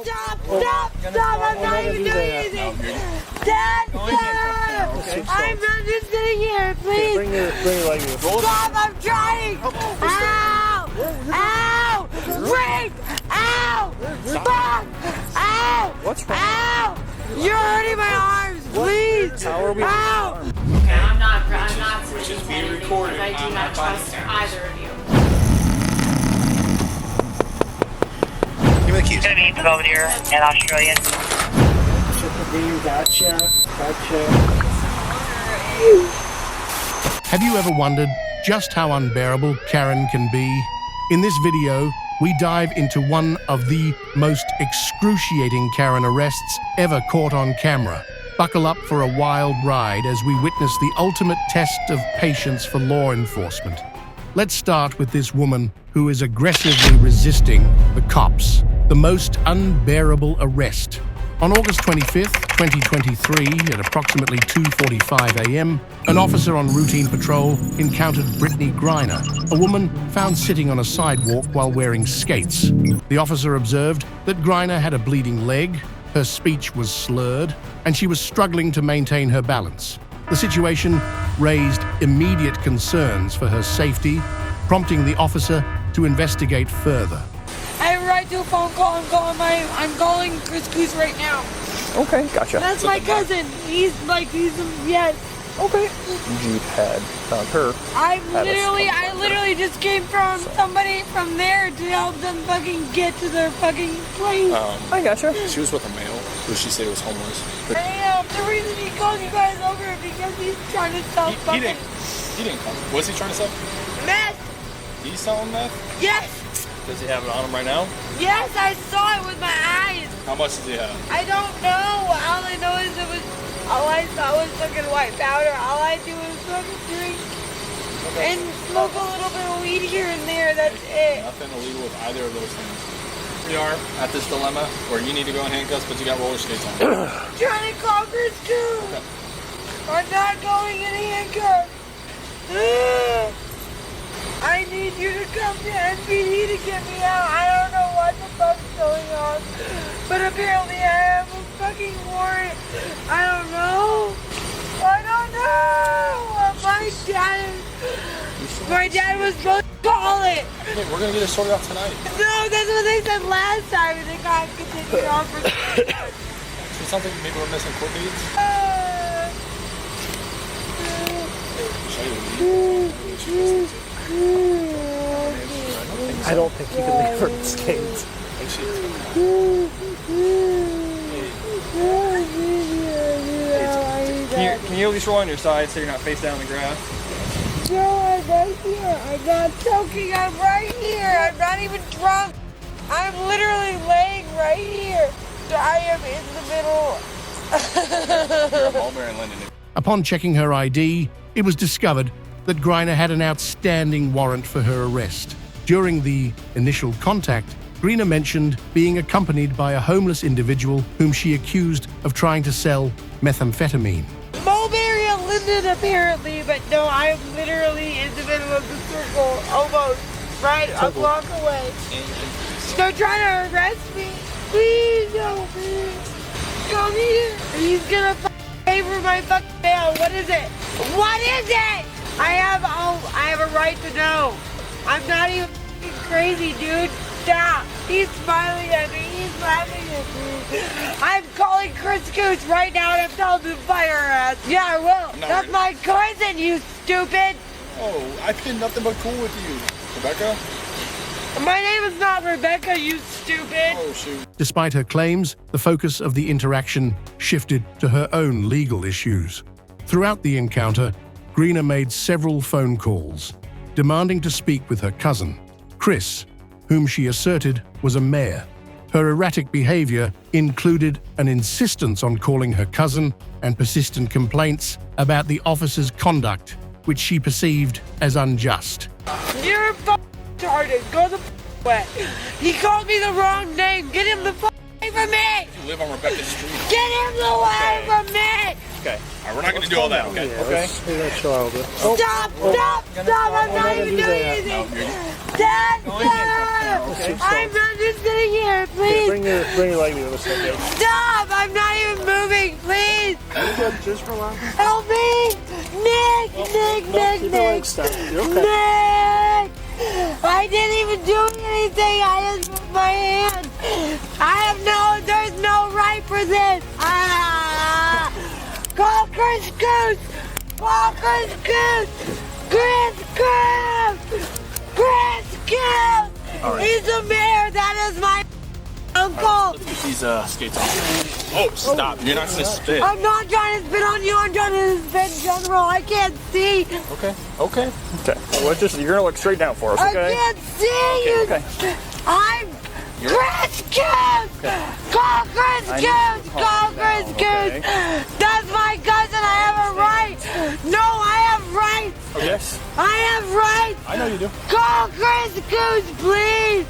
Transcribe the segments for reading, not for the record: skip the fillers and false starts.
stop! I'm not even doing anything! Dad, stop! I'm not just sitting here, please! Bring your leg here. Stop, I'm trying! Ow! Ow! Break! Ow! Fuck! Ow! What's wrong? Ow! You're hurting my arms, please! How are we? Ow! Okay, I'm not sitting is being recorded. because I do not trust either of you. Give me the keys. Gonna be Belvedere and Australian. Gotcha. Have you ever wondered just how unbearable Karen can be? In this video, we dive into one of the most excruciating Karen arrests ever caught on camera. Buckle up for a wild ride as we witness the ultimate test of patience for law enforcement. Let's start with this woman who is aggressively resisting the cops. The most unbearable arrest. On August 25th, 2023, at approximately 2:45 a.m., an officer on routine patrol encountered Brittany Griner, a woman found sitting on a sidewalk while wearing skates. The officer observed that Griner had a bleeding leg, her speech was slurred, and she was struggling to maintain her balance. The situation raised immediate concerns for her safety, prompting the officer to investigate further. I have a right to a phone call. I'm calling Chris Coos right now. Okay, gotcha. That's my cousin. He's yes. Okay. You had found her. I literally just came from somebody from there to help them fucking get to their fucking place. I gotcha. She was with a male who she said was homeless. Damn, the reason he called you guys over is because he's trying to sell He fucking didn't come. What's he trying to sell? meth. He's selling meth? Yes. Does he have it on him right now? Yes, I saw it with my eyes. How much does he have? I don't know. All I know is all I saw was fucking white powder. All I do is fucking drink and smoke a little bit of weed here and there. That's it. Nothing illegal with either of those things. We are at this dilemma where you need to go in handcuffs, but you got roller skates on. Trying to call Chris too. Okay. I'm not going in handcuffs. I need you to come to NPD to get me out. I don't know what the fuck's going on, but apparently I have a fucking warrant. I don't know. My dad was supposed to call it. Hey, we're gonna get it sorted out tonight. No, that's what they said last time. They got continued on for. So something maybe we're missing court dates. I don't think you can leave her the skates. Can you at least roll on your side so you're not face down in the grass? No, I'm right here. I'm not choking. I'm right here. I'm not even drunk. I'm literally laying right here. I am in the middle. Mulberry and Linden. Upon checking her ID, it was discovered that Griner had an outstanding warrant for her arrest. During the initial contact, Griner mentioned being accompanied by a homeless individual whom she accused of trying to sell methamphetamine. Mulberry and Linden apparently, but no, I'm literally in the middle of the circle, almost, right a block away. They're trying to arrest me. Please, no, please. Come here. He's gonna pay for my fucking bail. What is it? What is it? I have a right to know. I'm not even crazy, dude. Stop. He's smiling at me. He's laughing at me. I'm calling Chris Coos right now and I'm telling him to fire her ass. Yeah, I will. That's my cousin, you stupid. Oh, I've been nothing but cool with you. Rebecca? My name is not Rebecca, you stupid. Oh, shoot. Despite her claims, the focus of the interaction shifted to her own legal issues. Throughout the encounter, Griner made several phone calls, demanding to speak with her cousin, Chris, whom she asserted was a mayor. Her erratic behavior included an insistence on calling her cousin and persistent complaints about the officer's conduct, which she perceived as unjust. You're retarded. Go the way. He called me the wrong name. Get him the away from me. You live on Rebecca's street. Get him away from me. Okay. All right, we're not going to do all that, okay? Okay. Stop! I'm not even doing anything! Dad, stop! I'm not just sitting here, please! Bring your leg to us, okay? Stop! I'm not even moving, please! Just relax. Help me! Nick! Keep your legs stuck. You're okay. Nick! I didn't even do anything. I just moved my hand. There's no right for this. Call Chris Goose. Call Chris Goose. Chris Goose. He's the mayor. That is my uncle. These skates on. Oh, stop. You're not going to spit. I'm not trying to spit on you. I'm trying to spit in general. I can't see. Okay. Okay. Well, you're gonna look straight down for us, okay? I can't see you. Okay. I'm Chris Goose. Call Chris Goose. Call Chris Goose. That's my cousin. I have a right. No, I have rights. Yes. I have rights. I know you do. Call Chris Goose, please.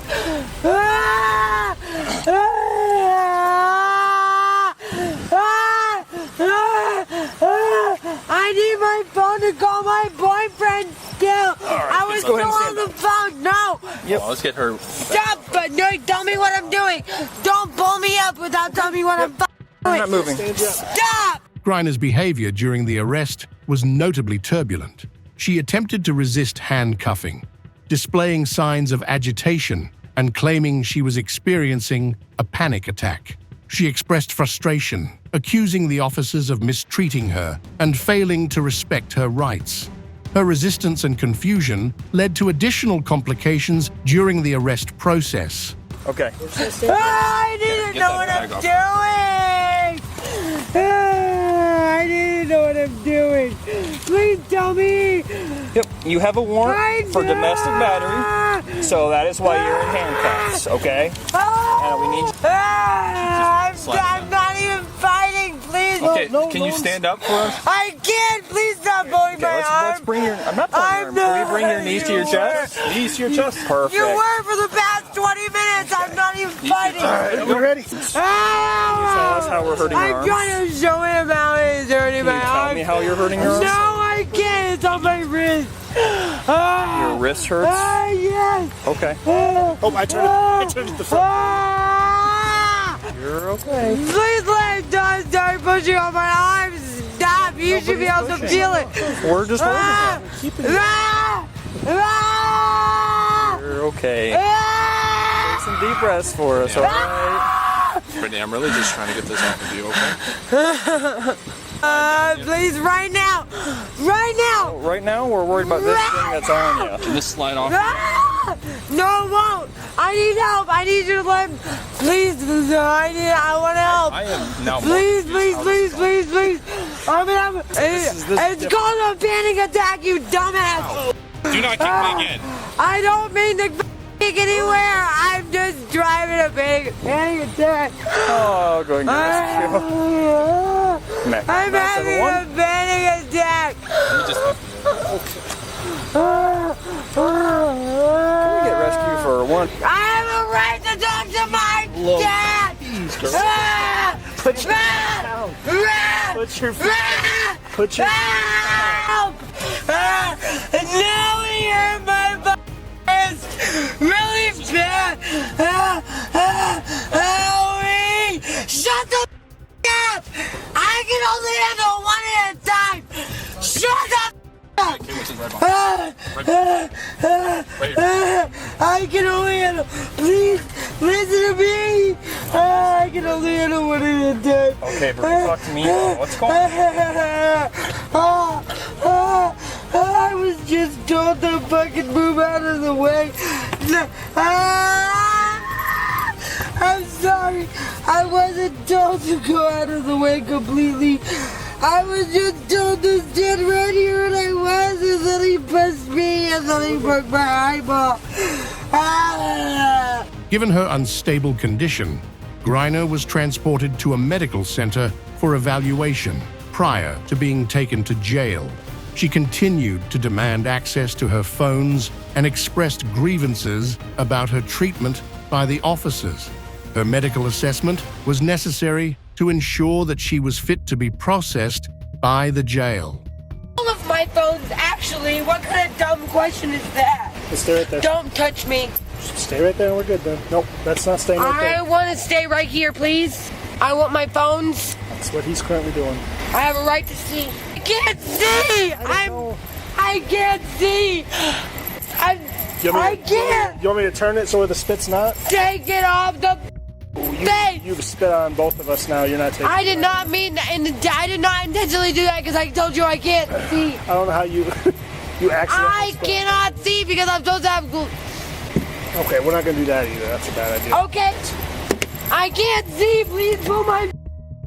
I need my phone to call my boyfriend still. I was still on the phone. No. Well, let's get her. Stop. But no, tell me what I'm doing. Don't pull me up without telling me what I'm doing. I'm not moving. Stop. Griner's behavior during the arrest was notably turbulent. She attempted to resist handcuffing, displaying signs of agitation and claiming she was experiencing a panic attack. She expressed frustration, accusing the officers of mistreating her and failing to respect her rights. Her resistance and confusion led to additional complications during the arrest process. Okay. I didn't know what I'm doing. I didn't know what I'm doing. Please tell me. Yep. You have a warrant for domestic battery, so that is why you're in handcuffs, okay? And we need. I'm not even fighting. Please. Okay, can you stand up for us? I can't. Please stop pulling my Let's arm. bring your. I'm not pulling your arm. Can you bring your knees to your chest? Knees to your chest. Perfect. You were for the past 20 minutes. I'm not even fighting. We're ready. Tell us how we're hurting your I'm arms. trying to show him how it's hurting my Can you tell arm. me how you're hurting your arms? No, I can't. It's on my wrist. Your wrist hurts? Yes. Okay. Oh, I turned it to the front. You're okay. Please let it don't start pushing on my arms. Stop. You should be able to feel it. We're just holding it. You're okay. Take some deep breaths for us, all right? Brittany, I'm really just trying to get this off of you, okay? Please, right now. Right now. Right now, we're worried about this thing that's on you. Can this slide off? No, it won't. I need help. I need you to let me. Please, I want help. I am now. Please. It's called a panic attack, you dumbass. Do not kick me again. I don't mean to kick anywhere. I'm just driving a panic attack. Oh, going to rescue. I'm having a panic attack. Let me just. We get rescued for one. I have a right to talk to my dad. Put your down. Put your Put your Help! Now we hurt my face really bad. Help me! Shut the up! I can only handle one at a time. Shut up! I can only handle. Please listen to me. I can only handle one at a time. Okay, Brittany, talk to me. What's going on? I was just told to fucking move out of the way. I'm sorry. I wasn't told to go out of the way completely. I was just told to stand right here, and I was, and then he pushed me, and then he broke my eyeball. Given her unstable condition, Griner was transported to a medical center for evaluation prior to being taken to jail. She continued to demand access to her phones and expressed grievances about her treatment by the officers. Her medical assessment was necessary to ensure that she was fit to be processed by the jail. All of my phones, actually. What kind of dumb question is that? Just stay right there. Don't touch me. Stay right there and we're good then. Nope, that's not staying right I there. want to stay right here, please. I want my phones. That's what he's currently doing. I have a right to see. I can't see. I can't see. I can't. You want me to turn it so the spit's not? Take it off the thing. You've spit on both of us now. You're not taking I did not mean that, and I did not intentionally do that because I told you I can't see. I don't know how you you accidentally I spit. cannot see because I'm supposed to have. Okay, we're not gonna do that either. That's a bad idea. Okay. I can't see. Please pull my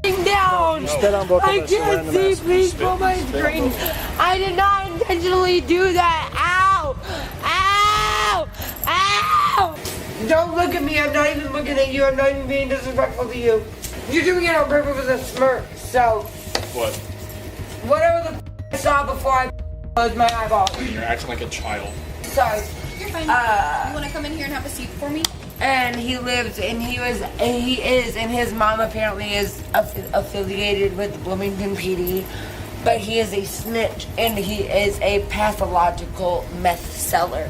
down. You spit on both of I us. so we're in can't the see. mess. Please pull my screen. I did not intentionally do that. Ow! Ow! Ow! Don't look at me. I'm not even looking at you. I'm not even being disrespectful to you. You're doing it on purpose with a smirk. So, What? whatever the I saw before I closed my eyeball. You're acting like a child. Sorry. You're fine. You want to come in here and have a seat for me? And he lives, and he is, and his mom apparently is affiliated with Bloomington PD, but he is a snitch, and he is a pathological meth seller.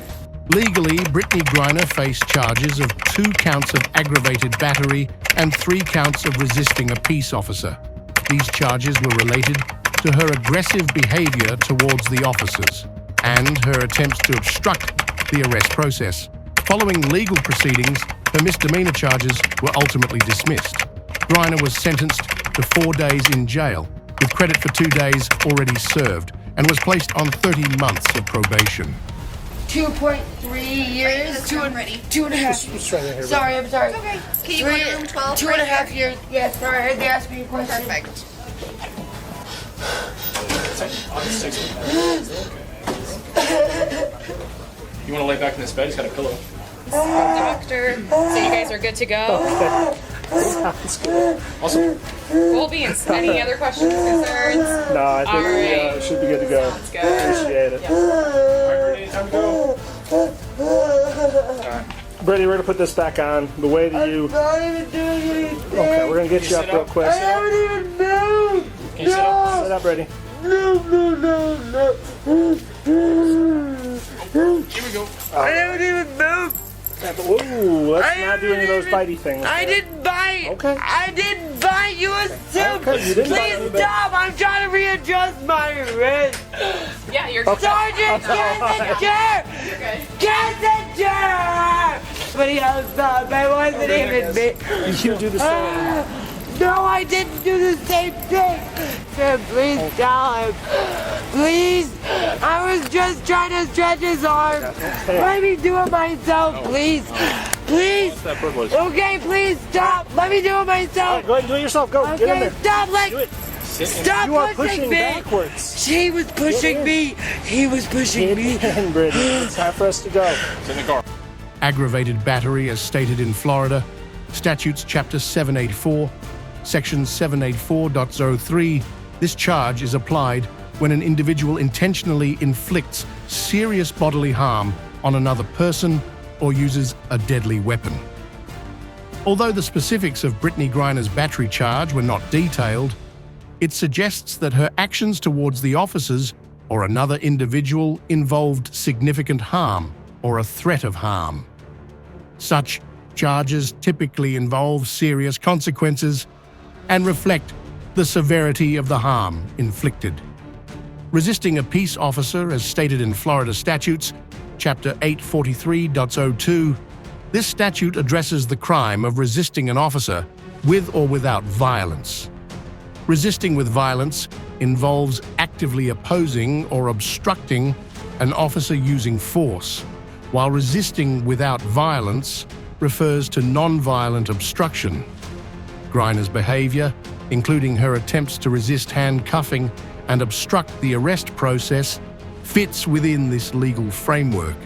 Legally, Brittany Griner faced charges of 2 counts of aggravated battery and 3 counts of resisting a peace officer. These charges were related to her aggressive behavior towards the officers and her attempts to obstruct the arrest process. Following legal proceedings, her misdemeanor charges were ultimately dismissed. Griner was sentenced to 4 days in jail, with credit for 2 days already served, and was placed on 30 months of probation. 2.3 years, Right, I'm ready. 2.5. Just try that here. Sorry, I'm sorry. Okay. Can you go to room 12? 2.5 years. Yes, sorry, I heard they asked me a question. Perfect. You want to lay back in this bed? He's got a pillow. Doctor, so you guys are good to go? Also, We'll be in. Any other questions, concerns? No, I think we Alright. should be good to go. Sounds good. Appreciate it. time to go. Brittany, we're gonna put this back on. The way that you. Not even doing anything. Okay, we're gonna get you up real quick. I haven't even moved. Can you sit up? Sit up, Brittany. No. Here we go. I haven't even moved. Ooh, let's I not do any of those haven't bitey things. I didn't bite. Okay. I didn't bite. You assumed. Okay, you didn't bite Please anybody. stop. I'm trying to readjust my wrist. Yeah, you're Sergeant, get the chair. You're good. Get the chair. Somebody else thought I wasn't even me. You do the same. No, I didn't do the same thing. Sir, please tell him. Please. I was just trying to stretch his arm. Let me do it myself, please. Please. That privilege. Okay, please stop. Let me do it myself. Go ahead and do it yourself. Go. Get in Okay, there. stop. Do it. Stop You are pushing pushing me. backwards. He was pushing me. He was pushing me. Get in, Brittany. It's time for us to go. It's in the car. Aggravated battery as stated in Florida, Statutes Chapter 784, Section 784.03. This charge is applied when an individual intentionally inflicts serious bodily harm on another person or uses a deadly weapon. Although the specifics of Brittany Griner's battery charge were not detailed, it suggests that her actions towards the officers or another individual involved significant harm or a threat of harm. Such charges typically involve serious consequences and reflect the severity of the harm inflicted. Resisting a peace officer, as stated in Florida statutes, Chapter 843.02, this statute addresses the crime of resisting an officer with or without violence. Resisting with violence involves actively opposing or obstructing an officer using force, while resisting without violence refers to non-violent obstruction. Griner's behavior, including her attempts to resist handcuffing and obstruct the arrest process, fits within this legal framework.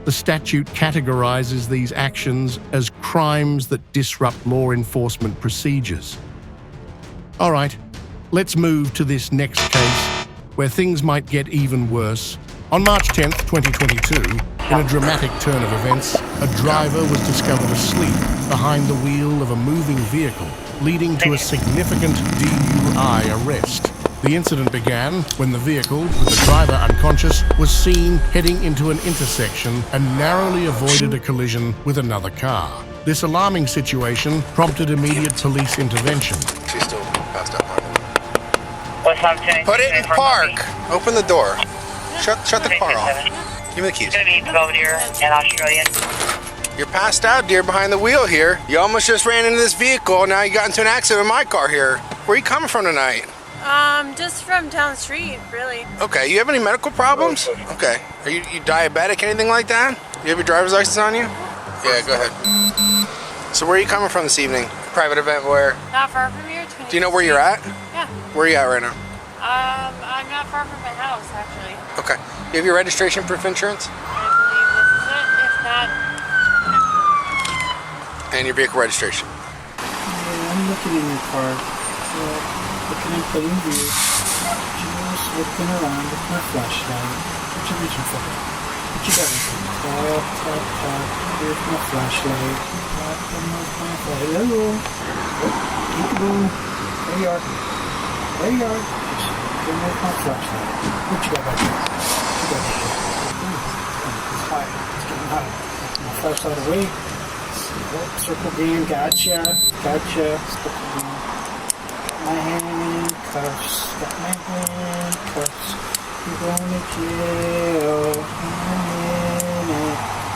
The statute categorizes these actions as crimes that disrupt law enforcement procedures. All right, let's move to this next case, where things might get even worse. On March 10th, 2022, in a dramatic turn of events, a driver was discovered asleep behind the wheel of a moving vehicle, leading to a significant DUI arrest. The incident began when the vehicle, with the driver unconscious, was seen heading into an intersection and narrowly avoided a collision with another car. This alarming situation prompted immediate police intervention. She's still passed out. What's up, Jenny? Put it in park. Open the door. Shut the car off. Give me the keys. It's gonna be Belvedere and Australian. You're passed out, dear, behind the wheel here. You almost just ran into this vehicle. Now you got into an accident with my car here. Where are you coming from tonight? Just from down the street, really. Okay, you have any medical problems? Okay. Are you diabetic, anything like that? You have your driver's license on you? Yeah, go ahead. So where are you coming from this evening? Private event where? Not far from here. Do you know where you're at? Yeah. Where are you at right now? I'm not far from my house, actually. Okay. You have your registration proof insurance? I believe this is it. If not, And your vehicle registration? Yeah, I'm looking in your car. Looking in plain view. Just looking around with my flashlight. What you reaching for? What you got? Tap, tap, tap. Here's my flashlight. Tap, my flashlight. Hello. Oh, peekaboo. There you are. There you are. Just looking with my flashlight. What you got back there? What you got back there? It's hot. It's getting hot. My flashlight away. Oh, circle beam, gotcha. Circle beam. My handcuffs, got my handcuffs. You're going to jail in a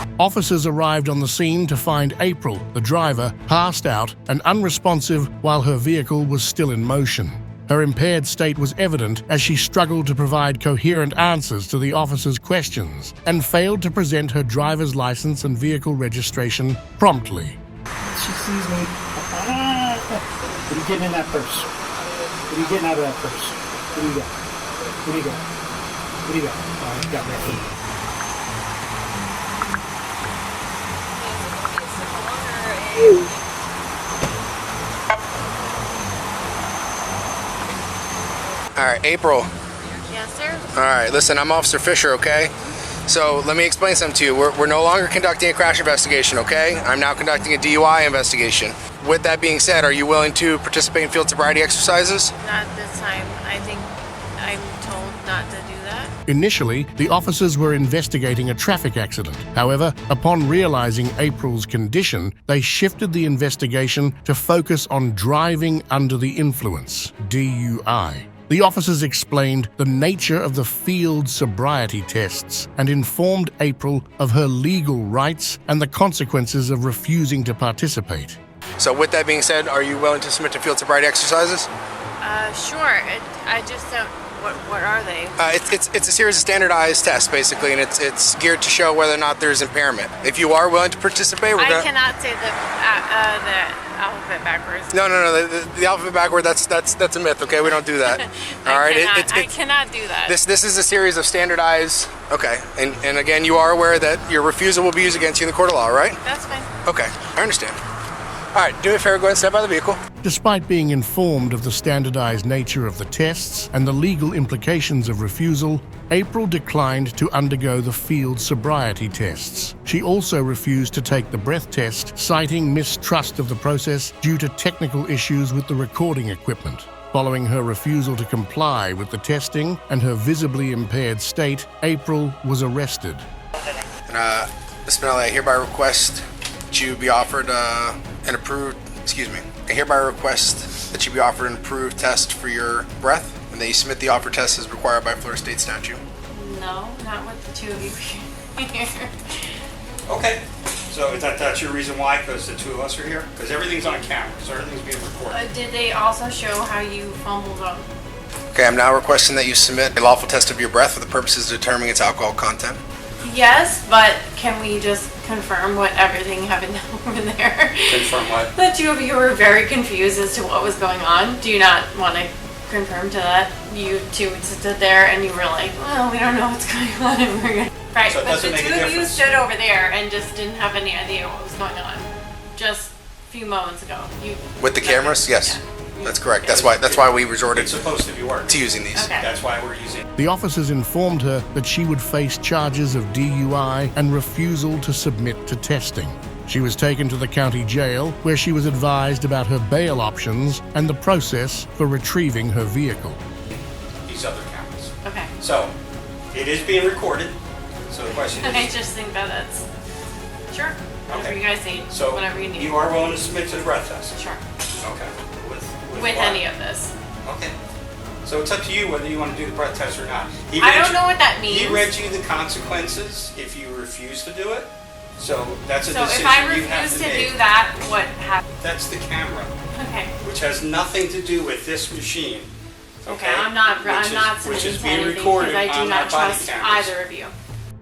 minute. Officers arrived on the scene to find April, the driver, passed out and unresponsive while her vehicle was still in motion. Her impaired state was evident as she struggled to provide coherent answers to the officers' questions and failed to present her driver's license and vehicle registration promptly. She sees me. What are you getting in that purse? What are you getting out of that purse? What do you got? What do you got? What do you got? Oh, you got that food. All right, April. yes, sir. All right, listen, I'm Officer Fisher, okay? So let me explain something to you. We're no longer conducting a crash investigation, okay? I'm now conducting a DUI investigation. With that being said, are you willing to participate in field sobriety exercises? Not this time. I think I'm told not to do that. Initially, the officers were investigating a traffic accident. However, upon realizing April's condition, they shifted the investigation to focus on driving under the influence, DUI. The officers explained the nature of the field sobriety tests and informed April of her legal rights and the consequences of refusing to participate. So with that being said, are you willing to submit to field sobriety exercises? Sure. I just don't. What are they? It's a series of standardized tests, basically, and it's geared to show whether or not there's impairment. If you are willing to participate, I cannot say the alphabet backwards. No. The alphabet backward. That's a myth. Okay, we don't do that. All right. I cannot do that. This is a series of standardized. Okay, and again, you are aware that your refusal will be used against you in the court of law, right? That's fine. Okay, I understand. All right, do me a favor, go ahead and step out of the vehicle. Despite being informed of the standardized nature of the tests and the legal implications of refusal, April declined to undergo the field sobriety tests. She also refused to take the breath test, citing mistrust of the process due to technical issues with the recording equipment. Following her refusal to comply with the testing and her visibly impaired state, April was arrested. And, Ms. Spinelli, I hereby request that you be offered an approved, I hereby request that you be offered an approved test for your breath and that you submit the offer test as required by Florida State statute. No, not with the two of you here. Okay. So that's your reason why? Because the two of us are here? Because everything's on camera, so everything's being recorded. Did they also show how you fumbled up? Okay, I'm now requesting that you submit a lawful test of your breath for the purposes of determining its alcohol content. Yes, but can we just confirm what everything happened over there? Confirm what? The two of you were very confused as to what was going on. Do you not want to confirm to that? You two stood there and you were like, well, we don't know what's going on. And we're gonna... Right, So it but doesn't the make a two of you difference. stood over there and just didn't have any idea what was going on. Just a few moments ago. With the cameras? Yes. That's correct. That's why we resorted It's supposed to be working. to using these. Okay. That's why we're using. The officers informed her that she would face charges of DUI and refusal to submit to testing. She was taken to the county jail, where she was advised about her bail options and the process for retrieving her vehicle. these other cameras. Okay. So, it is being recorded. So the question is... I just think that that's... Sure. Whatever you guys need. So, whatever you need. you are willing to submit to the breath test? Sure. Okay. With what? Any of this. Okay. So it's up to you whether you want to do the breath test or not. I don't know what that means. He read you the consequences if you refuse to do it. So that's a decision if I you have refuse to to make. do that, what happens? That's the camera. Okay. Which has nothing to do with this machine. Okay, I'm not which is submitting to being anything recorded because I do on not our body trust cameras. either of you.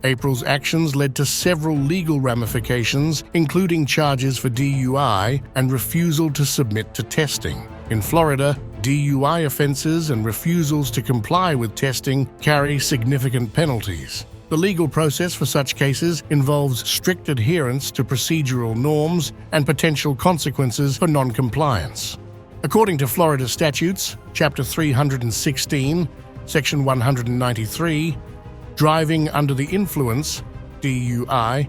April's actions led to several legal ramifications, including charges for DUI and refusal to submit to testing. In Florida, DUI offenses and refusals to comply with testing carry significant penalties. The legal process for such cases involves strict adherence to procedural norms and potential consequences for non-compliance. According to Florida statutes, Chapter 316, Section 193, driving under the influence, DUI,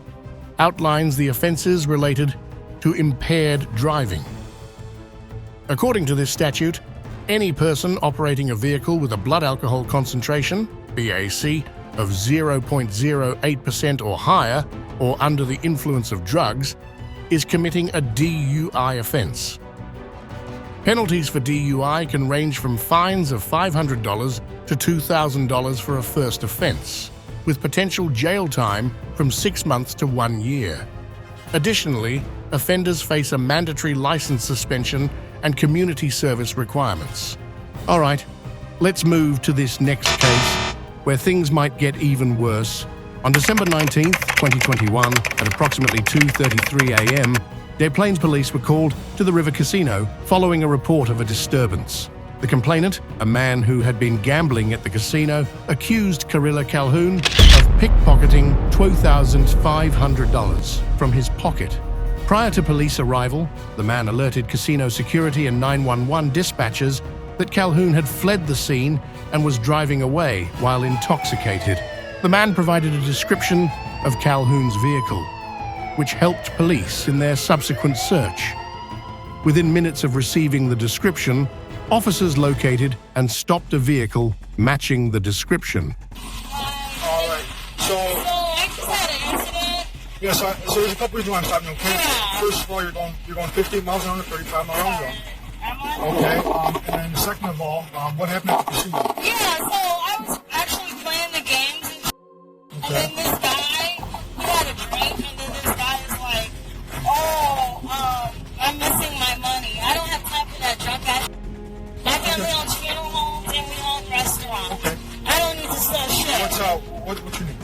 outlines the offenses related to impaired driving. According to this statute, any person operating a vehicle with a blood alcohol concentration, BAC, of 0.08% or higher, or under the influence of drugs, is committing a DUI offense. Penalties for DUI can range from fines of $500 to $2,000 for a first offense, with potential jail time from 6 months to 1 year. Additionally, offenders face a mandatory license suspension and community service requirements. All right, let's move to this next case, where things might get even worse. On December 19th, 2021, at approximately 2:33 a.m., Des Plaines police were called to the River Casino following a report of a disturbance. The complainant, a man who had been gambling at the casino, accused Carilla Calhoun of pickpocketing $12,500 from his pocket. Prior to police arrival, the man alerted casino security and 911 dispatchers that Calhoun had fled the scene and was driving away while intoxicated. The man provided a description of Calhoun's vehicle, which helped police in their subsequent search. Within minutes of receiving the description, officers located and stopped a vehicle matching the description. All right. So I just had an incident. Yeah, so there's a couple reasons why I'm stopping, okay? Yeah. First of all, you're going 50 miles an hour, 35 miles an hour. Okay, and then second of all, what happened at the casino? Yeah, so I was actually playing the games, and then this guy, he had a drink, and then this guy is like, I'm missing my money. I don't have time for that drunk guy. My family owns funeral homes, and we own restaurants. Okay. I don't need to sell shit. What's your name?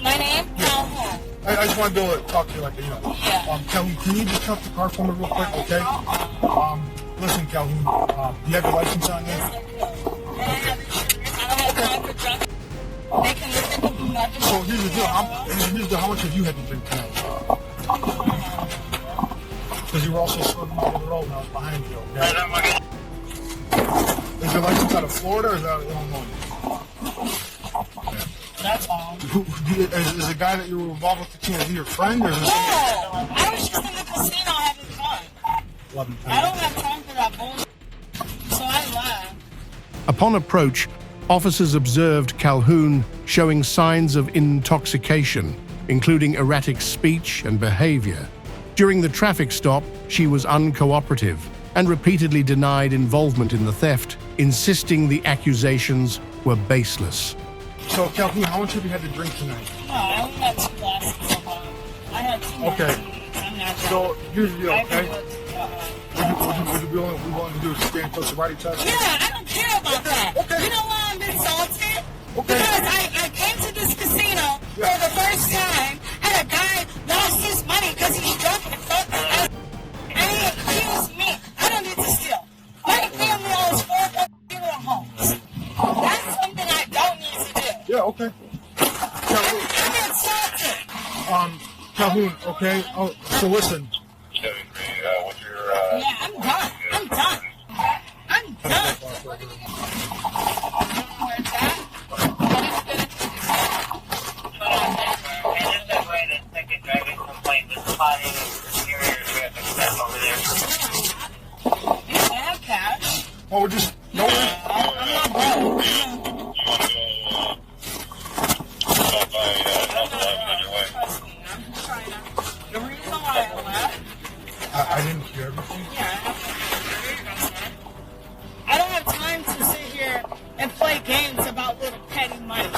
My name? Calhoun. I just want to be able to talk to you like, Yeah. Calhoun, can you just cut the car for me real quick, okay? Listen, Calhoun, do you have your license on you? I don't have time for drunk. They can look at the nothing. So here's the deal. How much have you had to drink tonight? Because you were also swerving over the road and I was behind you, okay? Is your license out of Florida or is it out of Illinois? That's all. Is the guy that you were involved with the team, is he your friend or is he? No, I was just in the casino having fun. I don't have time for that bullshit, so I lied. Upon approach, officers observed Calhoun showing signs of intoxication, including erratic speech and behavior. During the traffic stop, she was uncooperative and repeatedly denied involvement in the theft, insisting the accusations were baseless. So, Calhoun, how much have you had to drink tonight? No, I only had 2 glasses of wine. I had 2 Okay. I'm not So, here's the deal, okay? Would you be willing to do a stand for sobriety test? Yeah, I don't care about that. Okay. You know why I'm insulted? Okay. Because I came to this casino for the first time, and a guy lost his money because he's drunk and fucked me. And he accused me. I don't need to steal. My family owns 4 funeral homes. That's something I don't need to do. Yeah, okay. Calhoun. I'm insulted. Calhoun, okay? Oh, so listen. Yeah, I'm done. I'm done. I'm done. Oh, we're just... No, I'm not broke.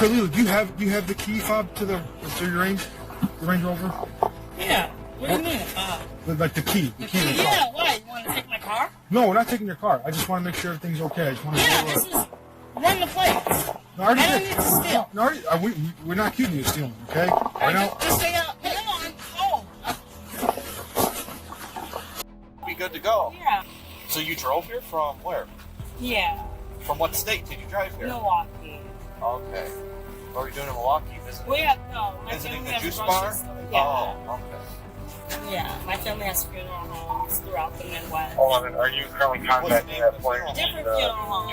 Okay, Lila, do you have the key fob to your Range Rover? Yeah. What do you mean? Like the key. The key to the car. Yeah, why? You want to take my car? No, we're not taking your car. I just want to make sure everything's okay. I just want to This is run the plates. No, I don't need to steal. No, we're not accusing you of stealing, okay? Right now. Just stay out. Come on. Oh. Be good to go. Yeah. So you drove here from where? Yeah. From what state did you drive here? Milwaukee. Okay. What were you doing in Milwaukee? Visiting? Visiting the juice bar? Yeah. Oh, okay. Yeah, my family has funeral homes throughout the Midwest. Are you currently contacting that point? Different funeral homes.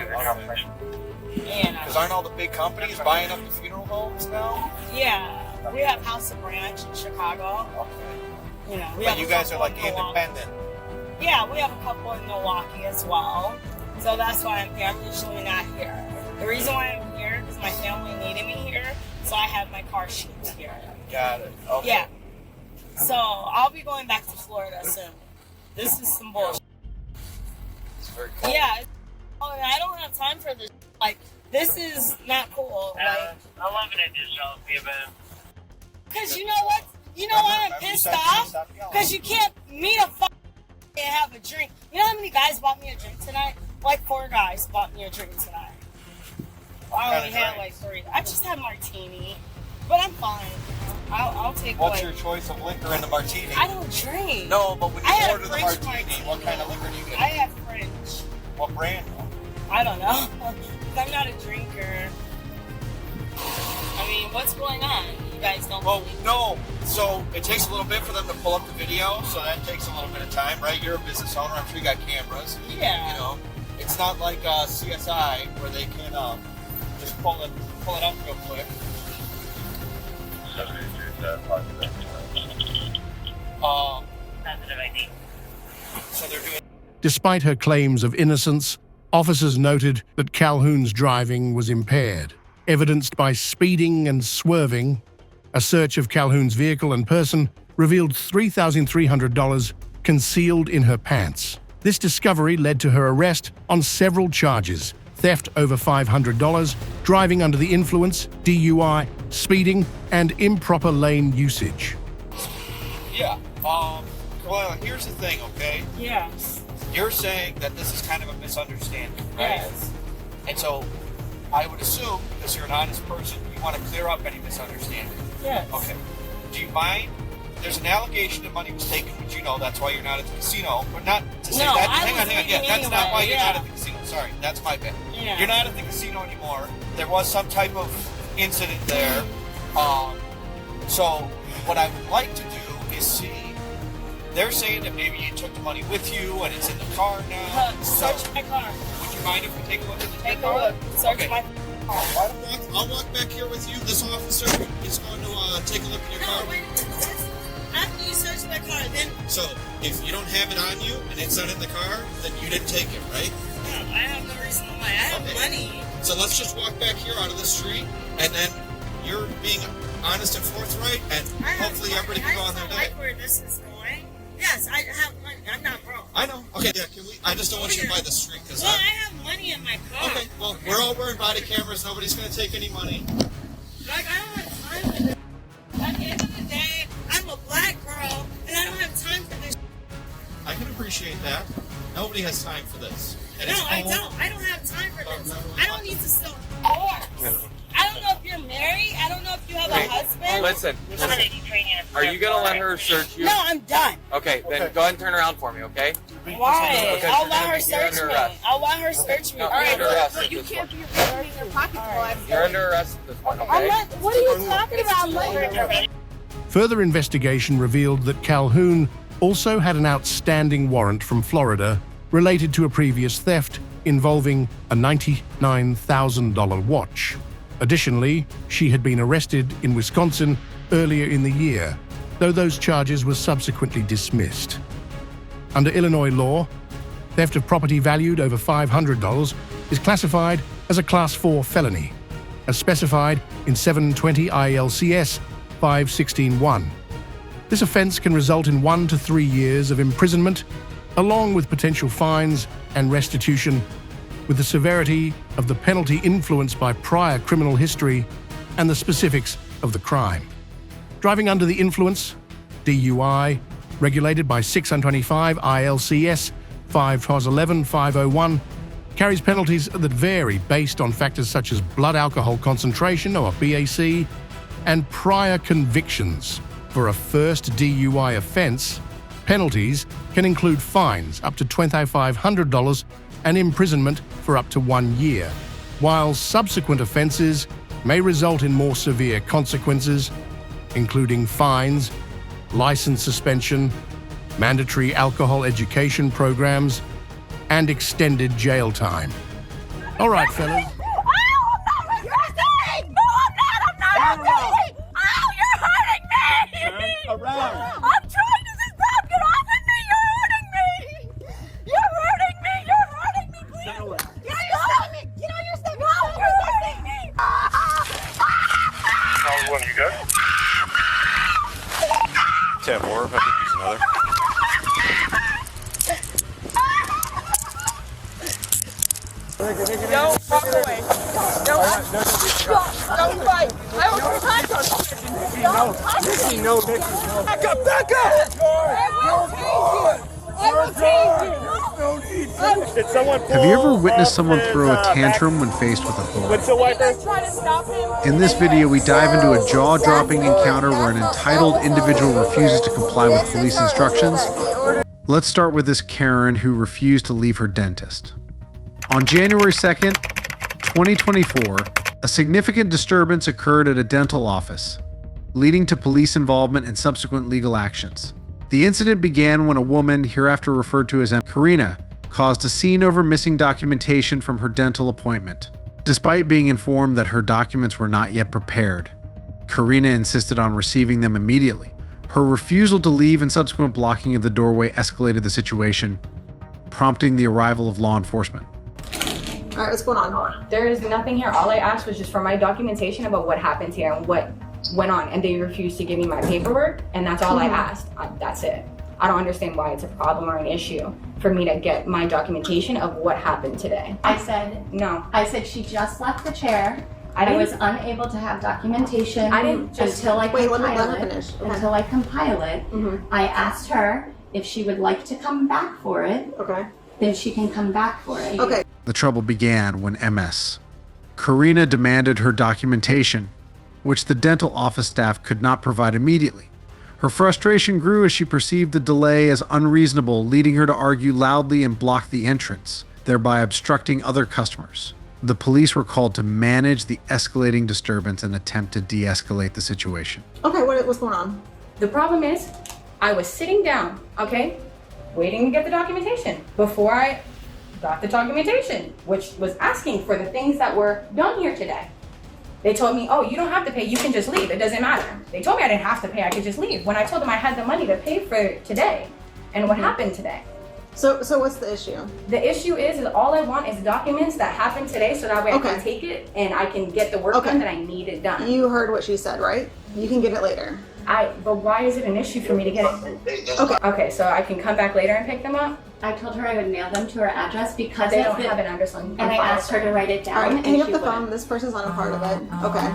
Because aren't all the big companies buying up the funeral homes now? Yeah, we have House of Branch in Chicago. Okay. But you guys are like independent. Yeah, we have a couple in Milwaukee as well. So that's why I'm here. I'm usually not here. The reason why I'm here is my family needed me here, so I had my car shipped here. Got it. Okay. Yeah. So I'll be going back to Florida soon. This is some bullshit. It's very cool. Yeah. I don't have time for this. Like, this is not cool. Like, I'm loving it, this show, man. because you know what? You know why I'm pissed off? Because you can't meet a and have a drink. You know how many guys bought me a drink tonight? Like 4 guys bought me a drink tonight. I only had like 3. I just had martini, but I'm fine. I'll take. What's your choice of liquor in the martini? I don't drink. No, but when you order the French martini, what kind of liquor do you get? I have French. What brand? I don't know. I'm not a drinker. I mean, what's going on? You guys don't. Well, no. So it takes a little bit for them to pull up the video, so that takes a little bit of time, right? You're a business owner. I'm sure you got cameras. Yeah. You know, it's not like CSI where they can just pull it up real quick. So they're doing. Despite her claims of innocence, officers noted that Calhoun's driving was impaired, evidenced by speeding and swerving. A search of Calhoun's vehicle and person revealed $3,300 concealed in her pants. This discovery led to her arrest on several charges: theft over $500, driving under the influence, DUI, speeding, and improper lane usage. Yeah. Well, here's the thing, okay? Yes. You're saying that this is kind of a misunderstanding, right? Yes. And so I would assume, because you're an honest person, you want to clear up any misunderstanding. Yes. Okay. Do you mind? There's an allegation that money was taken, which you know, that's why you're not at the casino. But not to say that. Hang on. Yeah, that's not why you're not at the casino. Sorry, that's my bad. Yeah. You're not at the casino anymore. There was some type of incident there. So what I would like to do is see. They're saying that maybe you took the money with you and it's in the car now. Search my car. Would you mind if we take a look at the Take a car? look. Search my car. I'll walk back here with you. This officer is going to take a look at your car. Wait. After you search my car, then. So, if you don't have it on you and it's not in the car, then you didn't take it, right? No, I have no reason why. I have money. So let's just walk back here out of the street, and then you're being honest and forthright, and hopefully everybody can go on their day. I like where this is going. Yes, I have money. I'm not broke. I know. Okay, yeah, can we? I just don't want you to buy the street because I have money in my car. Okay, well, we're all wearing body cameras. Nobody's going to take any money. Like, I don't have time for this. At the end of the day, I'm a black girl, and I don't have time for this. I can appreciate that. Nobody has time for this. And No, it's I don't. I don't have time for this. I don't need to steal divorce. I don't know if you're married. I don't know if you have a husband. Listen. Are you going to let her search you? No, I'm done. Okay, then go ahead and turn around for me, okay? Why? Okay, I'll let her search me. I'll let her search me. No, All right, you're under arrest but at you this can't point. be carrying your pocket full. You're under arrest at this point, I'm okay? not. What are you talking about? I'm letting her. Further investigation revealed that Calhoun also had an outstanding warrant from Florida related to a previous theft involving a $99,000 watch. Additionally, she had been arrested in Wisconsin earlier in the year, though those charges were subsequently dismissed. Under Illinois law, theft of property valued over $500 is classified as a Class 4 felony, as specified in 720 ILCS 516-1. This offense can result in 1 to 3 years of imprisonment, along with potential fines and restitution, with the severity of the penalty influenced by prior criminal history and the specifics of the crime. Driving under the influence, DUI, regulated by 625 ILCS 5-11-501, carries penalties that vary based on factors such as blood alcohol concentration, or BAC, and prior convictions. For a first DUI offense, penalties can include fines up to $2,500 and imprisonment for up to 1 year, while subsequent offenses may result in more severe consequences, including fines, license suspension, mandatory alcohol education programs, and extended jail time. All right, fellas. Tab 4, if I could use another. Don't walk away. Don't fight. I don't have Back up, back up! I will take you! Have you ever witnessed someone throw a tantrum when faced with authority? In this video, we dive into a jaw-dropping encounter where an entitled individual refuses to comply with police instructions. Let's start with this Karen who refused to leave her dentist. On January 2nd, 2024, a significant disturbance occurred at a dental office, leading to police involvement and subsequent legal actions. The incident began when a woman, hereafter referred to as Karina, caused a scene over missing documentation from her dental appointment. Despite being informed that her documents were not yet prepared, Karina insisted on receiving them immediately. Her refusal to leave and subsequent blocking of the doorway escalated the situation, prompting the arrival of law enforcement. All right, what's going on? There is nothing here. All I asked was just for my documentation about what happened here and what went on, and they refused to give me my paperwork, and that's all I asked. That's it. I don't understand why it's a problem or an issue for me to get my documentation of what happened today. I said no. I said she just left the chair. I was unable to have documentation until I compile it. I asked her if she would like to come back for it. Okay. Then she can come back for it. Okay. The trouble began when MS. Karina demanded her documentation, which the dental office staff could not provide immediately. Her frustration grew as she perceived the delay as unreasonable, leading her to argue loudly and block the entrance, thereby obstructing other customers. The police were called to manage the escalating disturbance and attempt to de-escalate the situation. Okay, what's going on? The problem is, I was sitting down, okay, waiting to get the documentation before I got the documentation, which was asking for the things that were done here today. They told me, oh, you don't have to pay, you can just leave, it doesn't matter. They told me I didn't have to pay, I could just leave, when I told them I had the money to pay for today and what happened today. So what's the issue? The issue is all I want is documents that happened today so that way I can take it and I can get the work done that I needed done. You heard what she said, right? You can get it later. But why is it an issue for me to get it? Okay, so I can come back later and pick them up? I told her I would mail them to her address because they don't have an address on and I asked her to write it down. All right, and hang up she the wouldn't. phone. This person's not a part of it. Okay.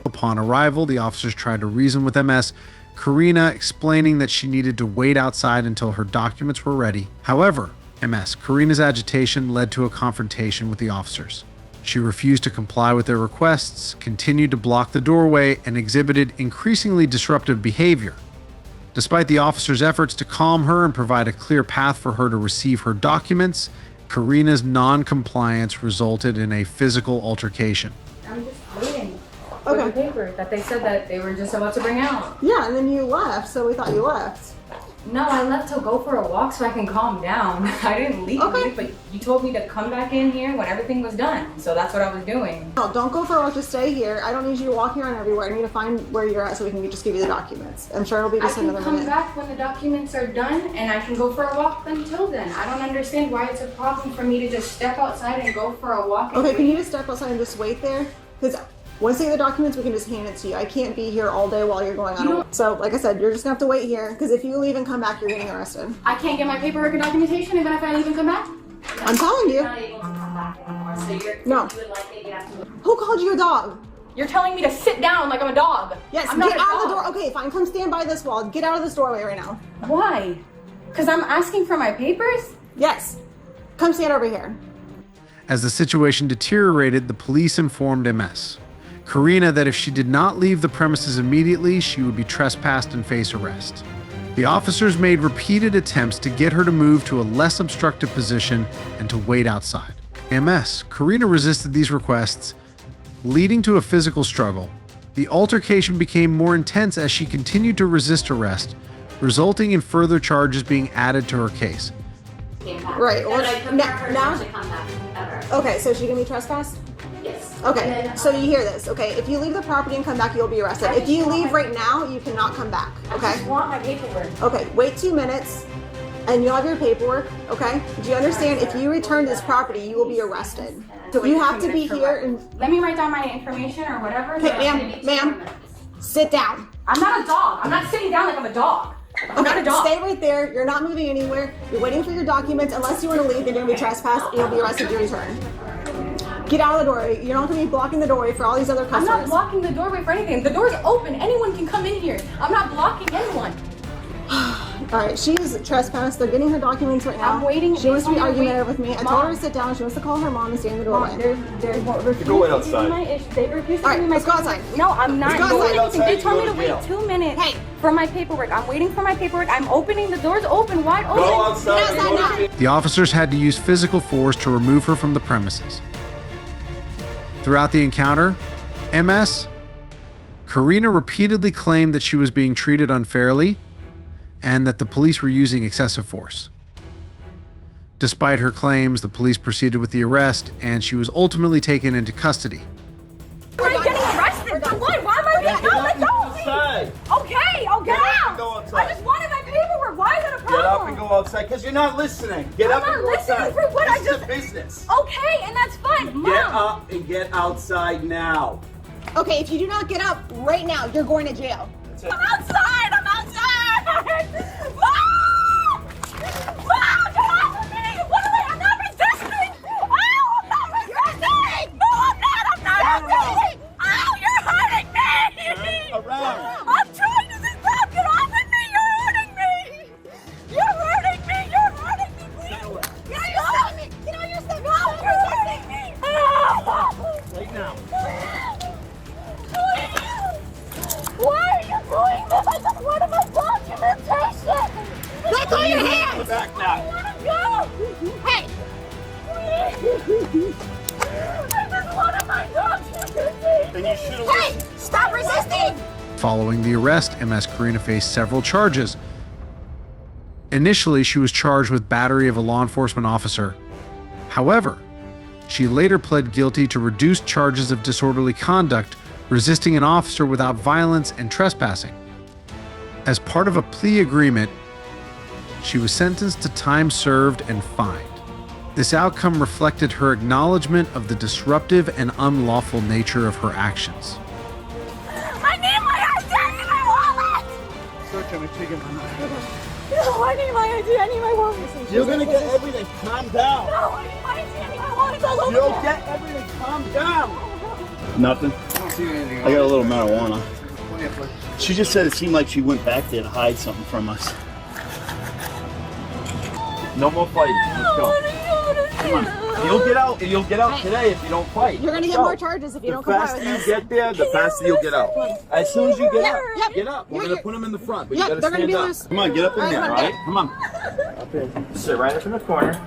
Upon arrival, the officers tried to reason with MS, Karina explaining that she needed to wait outside until her documents were ready. However, Karina's agitation led to a confrontation with the officers. She refused to comply with their requests, continued to block the doorway, and exhibited increasingly disruptive behavior. Despite the officers' efforts to calm her and provide a clear path for her to receive her documents, Karina's non-compliance resulted in a physical altercation. I'm just waiting for the paper that they said that they were just about to bring out. Yeah, and then you left, so we thought you left. No, I left to go for a walk so I can calm down. I didn't leave, but you told me to come back in here when everything was done. So that's what I was doing. No, don't go for a walk, just stay here. I don't need you walking around everywhere. I need to find where you're at so we can just give you the documents. I'm sure it'll be just another minute. I can come back when the documents are done and I can go for a walk until then. I don't understand why it's a problem for me to just step outside and go for a walk. Okay, can you just step outside and just wait there? Because once they get the documents, we can just hand it to you. I can't be here all day while you're going on a walk. So, like I said, you're just gonna have to wait here, because if you leave and come back, you're getting arrested. I can't get my paperwork and documentation even if I leave and come back? I'm telling you. You're not able to come back anymore, so No. you would likely have to. Who called you a dog? You're telling me to sit down like I'm a dog. Yes, I'm not get a out of the dog. door. Okay, fine, come stand by this wall. Get out of this doorway right now. Why? Because I'm asking for my papers? Yes. Come stand over here. As the situation deteriorated, the police informed MS, Karina, that if she did not leave the premises immediately, she would be trespassed and face arrest. The officers made repeated attempts to get her to move to a less obstructive position and to wait outside. Karina resisted these requests, leading to a physical struggle. The altercation became more intense as she continued to resist arrest, resulting in further charges being added to her case. Right. Well, now. To come back ever. Okay, so she can be trespassed? Yes. Okay, so you hear this, okay? If you leave the property and come back, you'll be arrested. If you leave right now, you cannot come back, okay? I just want my paperwork. Okay, wait 2 minutes, and you'll have your paperwork, okay? Do you understand? If you return this property, you will be arrested. So you have to be here and... Let me write down my information or whatever. Okay, ma'am, sit down. I'm not a dog. I'm not sitting down like I'm a dog. I'm not a dog. Stay right there. You're not moving anywhere. You're waiting for your documents. Unless you want to leave, you're going to be trespassed and you'll be arrested to return. Get out of the doorway. You're not going to be blocking the doorway for all these other customers. I'm not blocking the doorway for anything. The door's open. Anyone can come in here. I'm not blocking anyone. All right, she's trespassed. They're getting her documents right now. I'm waiting. She wants to be argumentative with me. I told her Mom. to sit down. She wants to call her mom and stand in the doorway. They're refusing Go wait to outside. give me my issue. They refuse to All right, give me my let's go outside. No, I'm not Let's go doing outside. anything. They told me to You go to wait jail. 2 minutes Hey. for my paperwork. I'm waiting for my paperwork. I'm opening. The door's open, wide open. Go outside. Get outside now. The officers had to use physical force to remove her from the premises. Throughout the encounter, Karina repeatedly claimed that she was being treated unfairly and that the police were using excessive force. Despite her claims, the police proceeded with the arrest and she was ultimately taken into custody. I'm getting arrested. For what? Why am I being held? Let go. Okay, I'll get out. Go outside. I just wanted my paperwork. Why is that a problem? Get up and go outside, because you're not listening. Get up and go outside. I'm not listening for what This I is a business. Okay, and that's fine. Mom. Get up and get outside now. Okay, if you do not get up right now, you're going to jail. I'm outside. I'm outside. Mom! Mom, get off of me! What am I? I'm not resisting! Ow, I'm not resisting! No, I'm not! I'm not resisting! Ow, you're hurting me! Around. I'm trying to sit down! Get off of me! You're hurting me! You're hurting me! You're hurting me! Please! Get off me! Get on your step! No, you're hurting me! Right now. Why are you doing this? I just wanted my documentation! Let go of your hands! Back now. I want to go! Hey! I just wanted my documentation! Then you should have Hey! Stop resisting! Following the arrest, Karina faced several charges. Initially, she was charged with battery of a law enforcement officer. However, she later pled guilty to reduced charges of disorderly conduct, resisting an officer without violence, and trespassing. As part of a plea agreement, she was sentenced to time served and fined. This outcome reflected her acknowledgement of the disruptive and unlawful nature of her actions. I need my ID! I need my wallet! Search him and take him. No, I need my ID! I need my wallet! You're gonna get everything. Calm down. No, I need my ID! I need my wallet! It's all over You'll there. get everything. Calm down. Nothing. I don't see anything. I got a little marijuana. She just said it seemed like she went back there to hide something from us. No more fighting. Let's go. Come on. You'll get out. You'll get out today if you don't fight. You're gonna Let's get go. more charges if you don't The comply faster with you this. get there, the faster you'll get out. As soon as you get up, get up. We're Yeah, gonna put them in the front, but yeah, you gotta they're gonna stand be up. loose. Come on, get up in All right, there, all come on, right? Come on. Sit right up in the corner.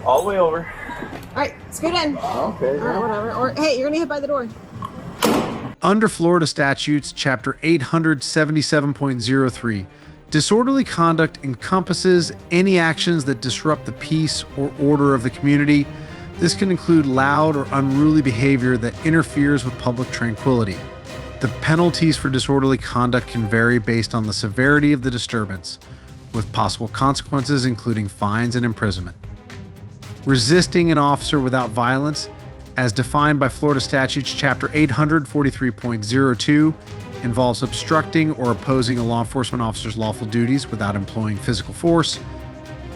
All the way over. All right, scoot in. Okay. Or whatever. Or hey, you're gonna hit by the door. Under Florida statutes, Chapter 877.03, disorderly conduct encompasses any actions that disrupt the peace or order of the community. This can include loud or unruly behavior that interferes with public tranquility. The penalties for disorderly conduct can vary based on the severity of the disturbance, with possible consequences including fines and imprisonment. Resisting an officer without violence, as defined by Florida statutes Chapter 843.02, involves obstructing or opposing a law enforcement officer's lawful duties without employing physical force.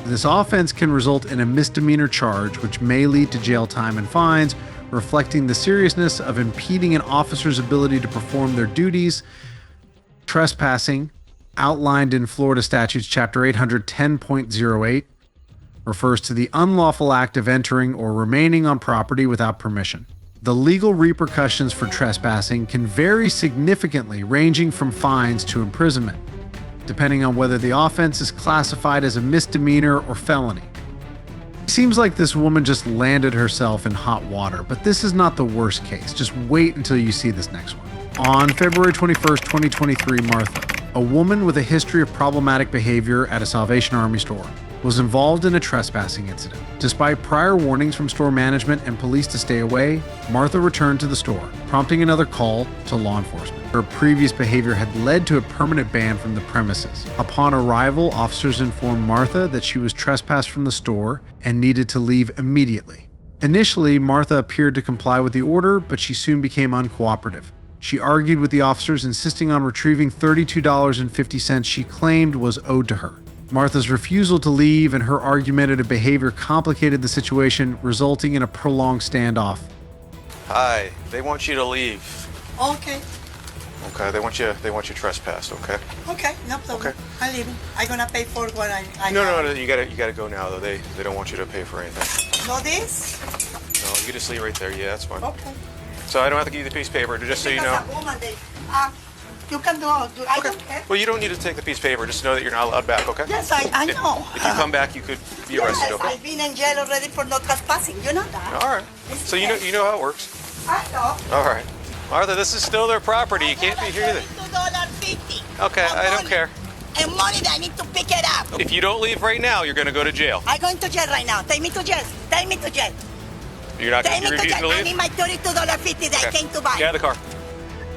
This offense can result in a misdemeanor charge, which may lead to jail time and fines, reflecting the seriousness of impeding an officer's ability to perform their duties. Trespassing, outlined in Florida Statutes Chapter 810.08, refers to the unlawful act of entering or remaining on property without permission. The legal repercussions for trespassing can vary significantly, ranging from fines to imprisonment, depending on whether the offense is classified as a misdemeanor or felony. It seems like this woman just landed herself in hot water, but this is not the worst case. Just wait until you see this next one. On February 21st, 2023, Martha, a woman with a history of problematic behavior at a Salvation Army store, was involved in a trespassing incident. Despite prior warnings from store management and police to stay away, Martha returned to the store, prompting another call to law enforcement. Her previous behavior had led to a permanent ban from the premises. Upon arrival, officers informed Martha that she was trespassed from the store and needed to leave immediately. Initially, Martha appeared to comply with the order, but she soon became uncooperative. She argued with the officers, insisting on retrieving $32.50 she claimed was owed to her. Martha's refusal to leave and her argumentative behavior complicated the situation, resulting in a prolonged standoff. Hi, they want you to leave. Okay. Okay, they want you trespassed, okay? Okay, no problem. Okay. I'm leaving. I'm gonna pay for what I No, you gotta go now though. They don't want you to pay for anything. No this? No, you can just leave right there. Yeah, that's fine. Okay. So I don't have to give you the piece of paper, just so you know. You can do all. I don't care. Well, you don't need to take the piece of paper. Just know that you're not allowed back, okay? Yes, I know. If you come back, you could be arrested, Yes, okay? I've been in jail already for not trespassing. You know that. All right. So you know how it works. I know. All right. Martha, this is still their property. You can't be here either. $2.50. Okay, I don't care. And money that I need to pick it up. If you don't leave right now, you're going to go to jail. I'm going to jail right now. Take me to jail. Take me to jail. You're not going to refuse to leave? I need my $32.50 that I came to buy. Get out of the car.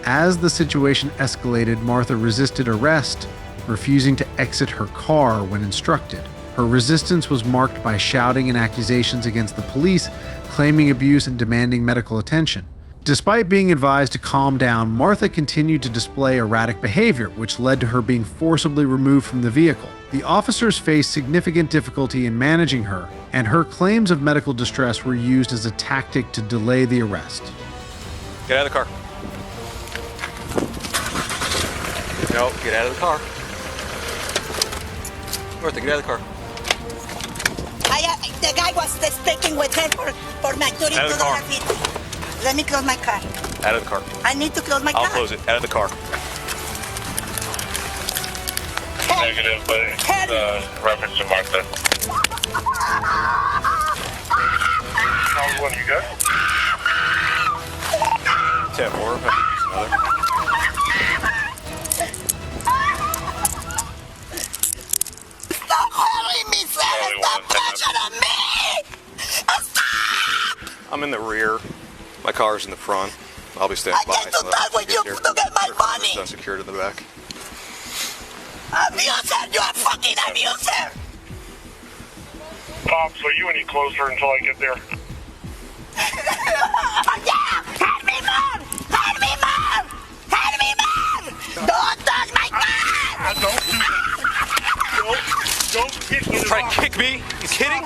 As the situation escalated, Martha resisted arrest, refusing to exit her car when instructed. Her resistance was marked by shouting and accusations against the police, claiming abuse and demanding medical attention. Despite being advised to calm down, Martha continued to display erratic behavior, which led to her being forcibly removed from the vehicle. The officers faced significant difficulty in managing her, and her claims of medical distress were used as a tactic to delay the arrest. Get out of the car. No, get out of the car. Martha, get out of the car. The guy was speaking with her for my $32.50. Let me close my car. Out of the car. I need to close my car. I'll close it. Out of the car. Negative, but reference to Martha. How's one you got? 10-4. Another. Stop hurting me, sir! Stop pressuring me! Stop! I'm in the rear. My car's in the front. I'll be standing by. I get to talk with you to get my money! It's unsecured in the back. Abuser! You are fucking abuser! Pops, are you any closer until I get there? Yeah! Help me more! Help me more! Help me more! Don't touch my car! Don't do that. Don't kick me. Try to kick me? You kidding?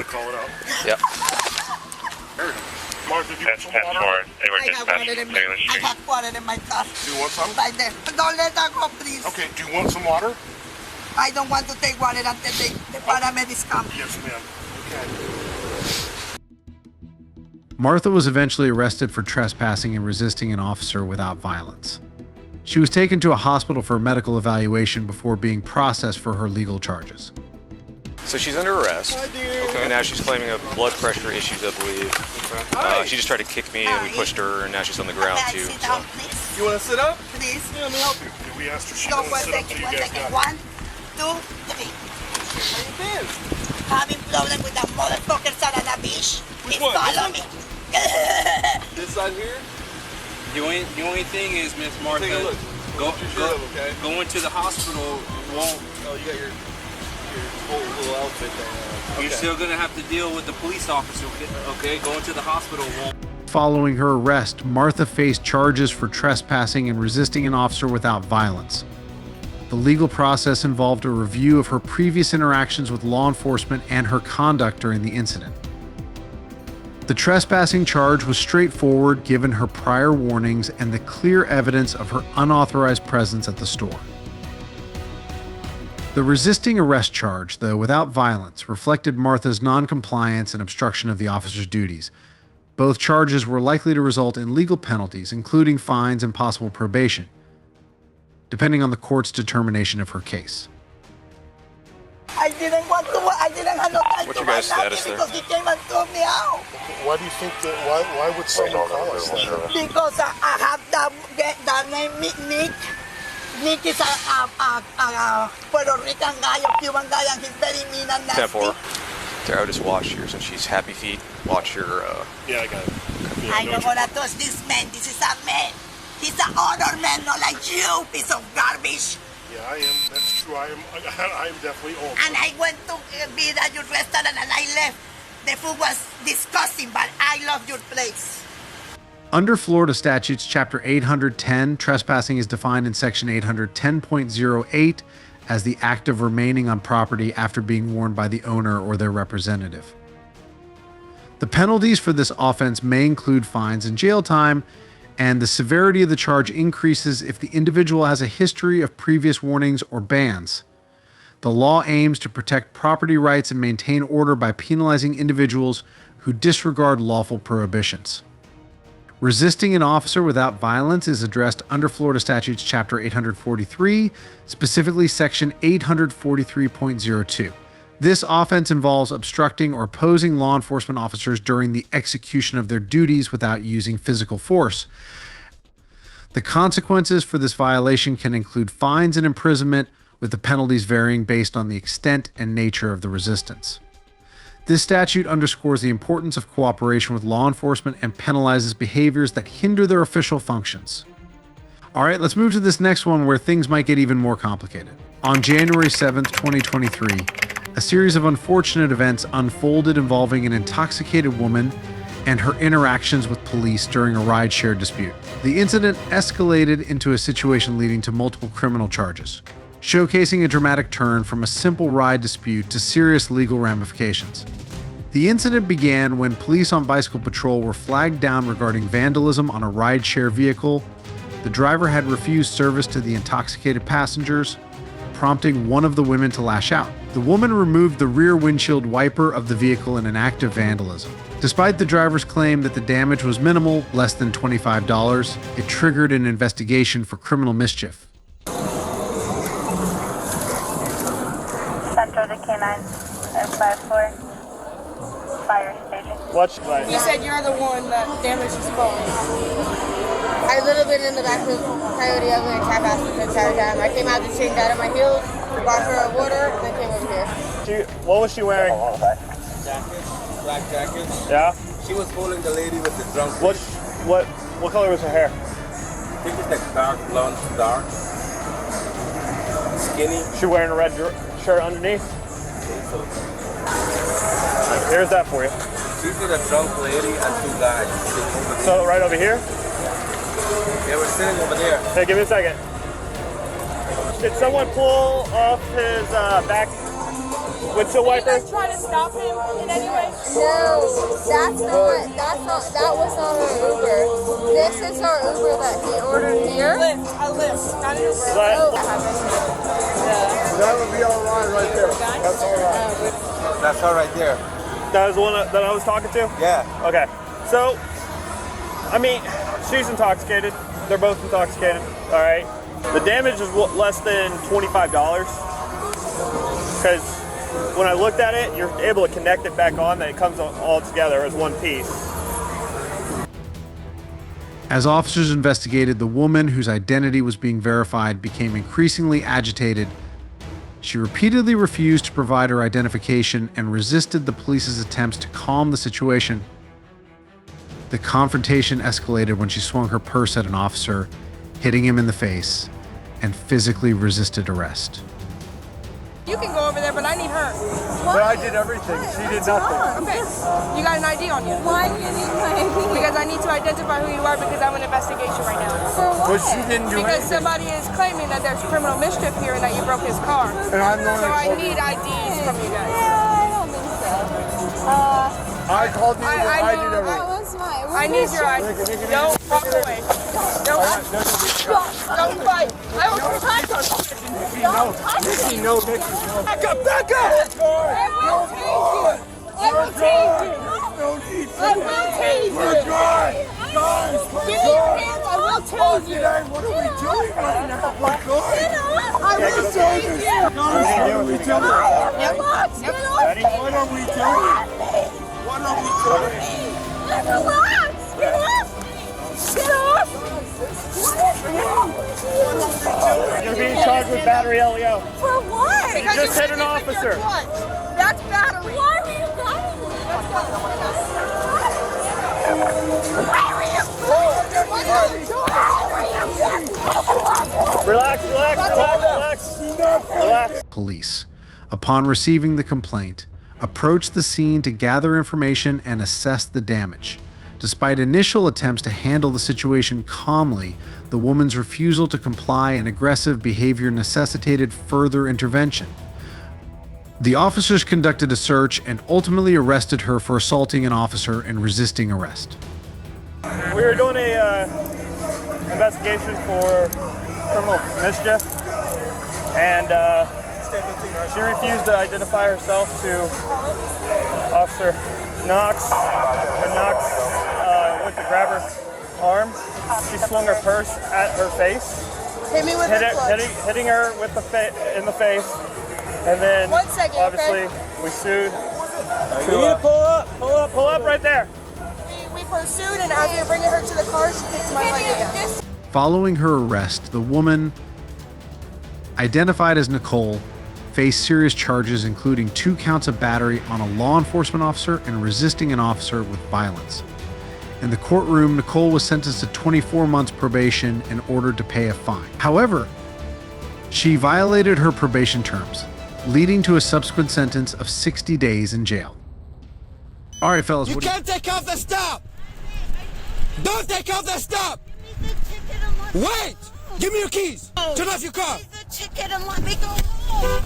Call it out. Yep. Martha, do you want some water? They were I have water in my car. Do you want some? Right there. Don't let that go, please. Okay, do you want some water? I don't want to take water until the paramedics come. Yes, ma'am. Okay. Martha was eventually arrested for trespassing and resisting an officer without violence. She was taken to a hospital for a medical evaluation before being processed for her legal charges. So she's under arrest. Okay. And now she's claiming a blood pressure issues, I believe. She just tried to kick me and we pushed her, and now she's on the ground too. Sit down, please. You want to sit up? Please. Yeah, let me help you. Did we ask her she No, wanted one to sit up so second, you one guys second. got 1, 2, 3. Having problem with that motherfucker son of a bitch. He follow me. This side here? The only thing is, Miss Martha, Take a look. Going to the hospital won't. Oh, you got your whole little outfit there. You're still gonna have to deal with the police officer. Okay, going to the hospital won't. Following her arrest, Martha faced charges for trespassing and resisting an officer without violence. The legal process involved a review of her previous interactions with law enforcement and her conduct during the incident. The trespassing charge was straightforward given her prior warnings and the clear evidence of her unauthorized presence at the store. The resisting arrest charge, though without violence, reflected Martha's noncompliance and obstruction of the officer's duties. Both charges were likely to result in legal penalties, including fines and possible probation, depending on the court's determination of her case. I didn't want to. I didn't have no time What's to your guys' buy nothing status there? because he came and threw me out. Why do you think that? Why would someone call us that? Because I have the name Nick. Nick is a Puerto Rican guy, a Cuban guy, and he's very mean and nasty. 10-4. There, I just watched yours, and she's happy feet. Watch your. Yeah, I got it. I'm not gonna touch this man. This is a man. He's an honor man, not like you, piece of garbage. Yeah, I am. That's true. I am definitely old. And I went to be at your restaurant and I left. The food was disgusting, but I love your place. Under Florida statutes, Chapter 810, trespassing is defined in Section 810.08 as the act of remaining on property after being warned by the owner or their representative. The penalties for this offense may include fines and jail time, and the severity of the charge increases if the individual has a history of previous warnings or bans. The law aims to protect property rights and maintain order by penalizing individuals who disregard lawful prohibitions. Resisting an officer without violence is addressed under Florida statutes Chapter 843, specifically Section 843.02. This offense involves obstructing or opposing law enforcement officers during the execution of their duties without using physical force. The consequences for this violation can include fines and imprisonment, with the penalties varying based on the extent and nature of the resistance. This statute underscores the importance of cooperation with law enforcement and penalizes behaviors that hinder their official functions. All right, let's move to this next one where things might get even more complicated. On January 7th, 2023, a series of unfortunate events unfolded involving an intoxicated woman and her interactions with police during a ride-share dispute. The incident escalated into a situation leading to multiple criminal charges, showcasing a dramatic turn from a simple ride dispute to serious legal ramifications. The incident began when police on bicycle patrol were flagged down regarding vandalism on a ride-share vehicle. The driver had refused service to the intoxicated passengers, prompting one of the women to lash out. The woman removed the rear windshield wiper of the vehicle in an act of vandalism. Despite the driver's claim that the damage was minimal, less than $25, it triggered an investigation for criminal mischief. Central to K9 and 5-4 fire station. Watch. You said you're the one that damaged his phone. I literally been in the back of Coyote Ugly and Cat Bass the entire time. I came out to change out of my heels, bought her a water, and then came over here. What was she wearing? Black jacket. Yeah? She was holding the lady with the drunk. What color was her hair? I think it's like dark blonde to dark. Skinny. She wearing a red shirt underneath? Here's that for you. She's with a drunk lady and two guys. So right over here? They were sitting over there. Hey, give me a second. Did someone pull off his back windshield wiper? Did you guys try to stop him in any way? No, that was not our Uber. This is our Uber that he ordered here. A lift, not an Uber. That would be all right there. That's all right. That's all right there. That was the one that I was talking to? Yeah. Okay. So, I mean, she's intoxicated. They're both intoxicated. All right. The damage is less than $25 because when I looked at it, you're able to connect it back on, that it comes all together as one piece. As officers investigated, the woman, whose identity was being verified, became increasingly agitated. She repeatedly refused to provide her identification and resisted the police's attempts to calm the situation. The confrontation escalated when she swung her purse at an officer, hitting him in the face, and physically resisted arrest. You can go over there, but I need her. But I did everything. She did nothing. Okay. You got an ID on you. Why do you need my ID? Because I need to identify who you are because I'm in investigation right now. For what? But she didn't do Because anything. somebody is claiming that there's criminal mischief here and that you broke his car. And I'm the one So that I called need you. IDs from you guys. I don't think so. I called you. I did That everything. was my. I need your ID. Don't walk away. Don't fight. I will fight. No. Nikki, no. Back up. Back up. I will tase you. I will tase you. We're good. Guys, Give me your hands. I will tase you. What are we doing right now? We're good. I will tase you. Guys, what are we doing? Relax. Get off me. What are we doing? What are we doing? Relax. Get off me. Get off me. You're being charged with battery LEO. For what? You just hit an officer. That's battery. Why were you fighting me? Relax. Police, upon receiving the complaint, approached the scene to gather information and assess the damage. Despite initial attempts to handle the situation calmly, the woman's refusal to comply and aggressive behavior necessitated further intervention. The officers conducted a search and ultimately arrested her for assaulting an officer and resisting arrest. We were doing a investigation for criminal mischief, and she refused to identify herself to Officer Knox. And Knox went to grab her arm. She swung her purse at her face, Hit me with the clutch. hitting her with in the face, and then 1 second, obviously okay? we sued. You need to Pull up right there. We pursued, and as we were bringing her to the car, she kicked my leg again. Following her arrest, the woman, identified as Nicole, faced serious charges including 2 counts of battery on a law enforcement officer and resisting an officer with violence. In the courtroom, Nicole was sentenced to 24 months probation and ordered to pay a fine. However, she violated her probation terms, leading to a subsequent sentence of 60 days in jail. All right, fellas. You can't take off the stop! Don't take off the stop! Wait! Give me your keys! Turn off your car! Give me the ticket and let me go home!